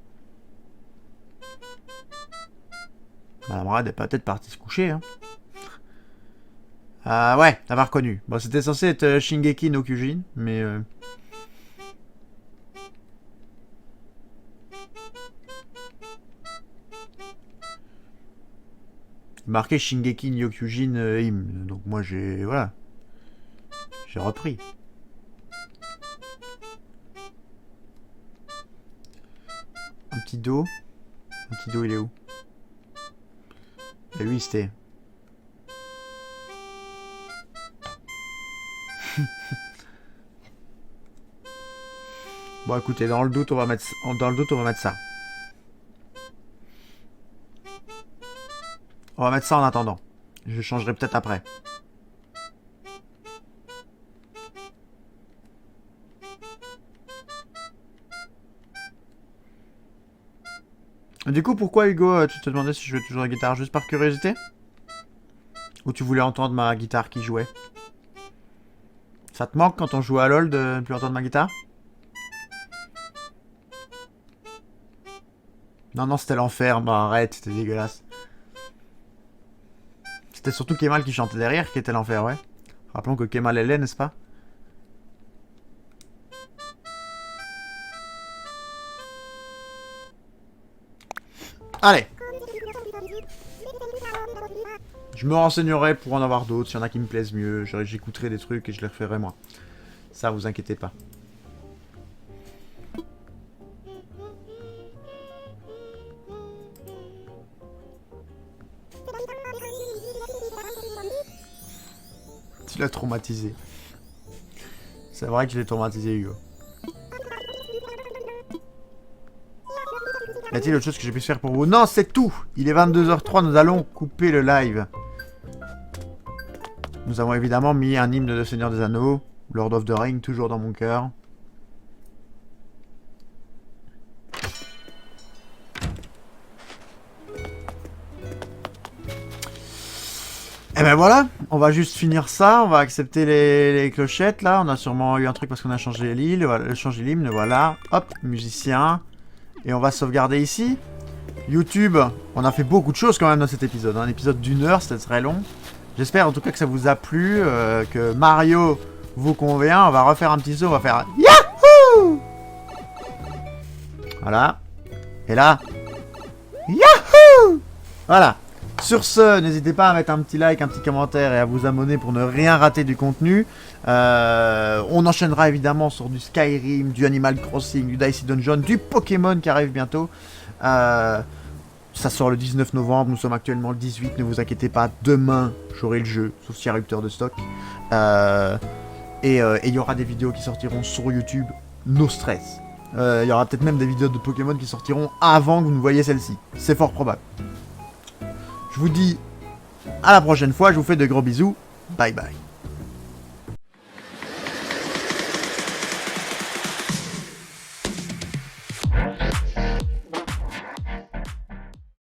Madame Red est peut-être partie se coucher. Hein. Ouais, t'as pas reconnu. Bon, c'était censé être Shingeki no Kyojin, mais... marqué Shingeki no Kyojin hymne. Donc moi j'ai... Voilà. J'ai repris. Un petit dos. Un petit dos, il est où? Et lui, c'était... Bon, écoutez, dans le doute, on va mettre ça. On va mettre ça en attendant. Je changerai peut-être après. Du coup, pourquoi, Hugo, tu te demandais si je jouais toujours la guitare juste par curiosité? Ou tu voulais entendre ma guitare qui jouait? Ça te manque quand on joue à LoL de ne plus entendre ma guitare? Non, non, c'était l'enfer. Bah, arrête, c'était dégueulasse. C'était surtout Kemal qui chantait derrière qui était l'enfer, ouais. Rappelons que Kemal est laid, n'est-ce pas? Allez. Je me renseignerai pour en avoir d'autres, s'il y en a qui me plaisent mieux. J'écouterai des trucs et je les referai moi. Ça, vous inquiétez pas. Tu l'as traumatisé. C'est vrai que je l'ai traumatisé, Hugo. Y a-t-il autre chose que je puisse faire pour vous? Non, c'est tout. Il est 22h03, nous allons couper le live. Nous avons évidemment mis un hymne de Seigneur des Anneaux, Lord of the Ring, toujours dans mon cœur. Et ben voilà, on va juste finir ça, on va accepter les clochettes là, on a sûrement eu un truc parce qu'on a changé l'hymne, voilà, hop, musicien, et on va sauvegarder ici. YouTube, on a fait beaucoup de choses quand même dans cet épisode, un épisode d'1 heure, c'était très long. J'espère en tout cas que ça vous a plu, que Mario vous convient, on va refaire un petit saut, on va faire Yahoo! Voilà, et là, Yahoo! Voilà. Sur ce, n'hésitez pas à mettre un petit like, un petit commentaire et à vous abonner pour ne rien rater du contenu. On enchaînera évidemment sur du Skyrim, du Animal Crossing, du Dicey Dungeon, du Pokémon qui arrive bientôt. Ça sort le 19 novembre, nous sommes actuellement le 18, ne vous inquiétez pas, demain j'aurai le jeu, sauf s'il y a rupture de stock. Et il y aura des vidéos qui sortiront sur YouTube, no stress. Il y aura peut-être même des vidéos de Pokémon qui sortiront avant que vous ne voyez celle-ci, c'est fort probable. Je vous dis à la prochaine fois, je vous fais de gros bisous, bye bye.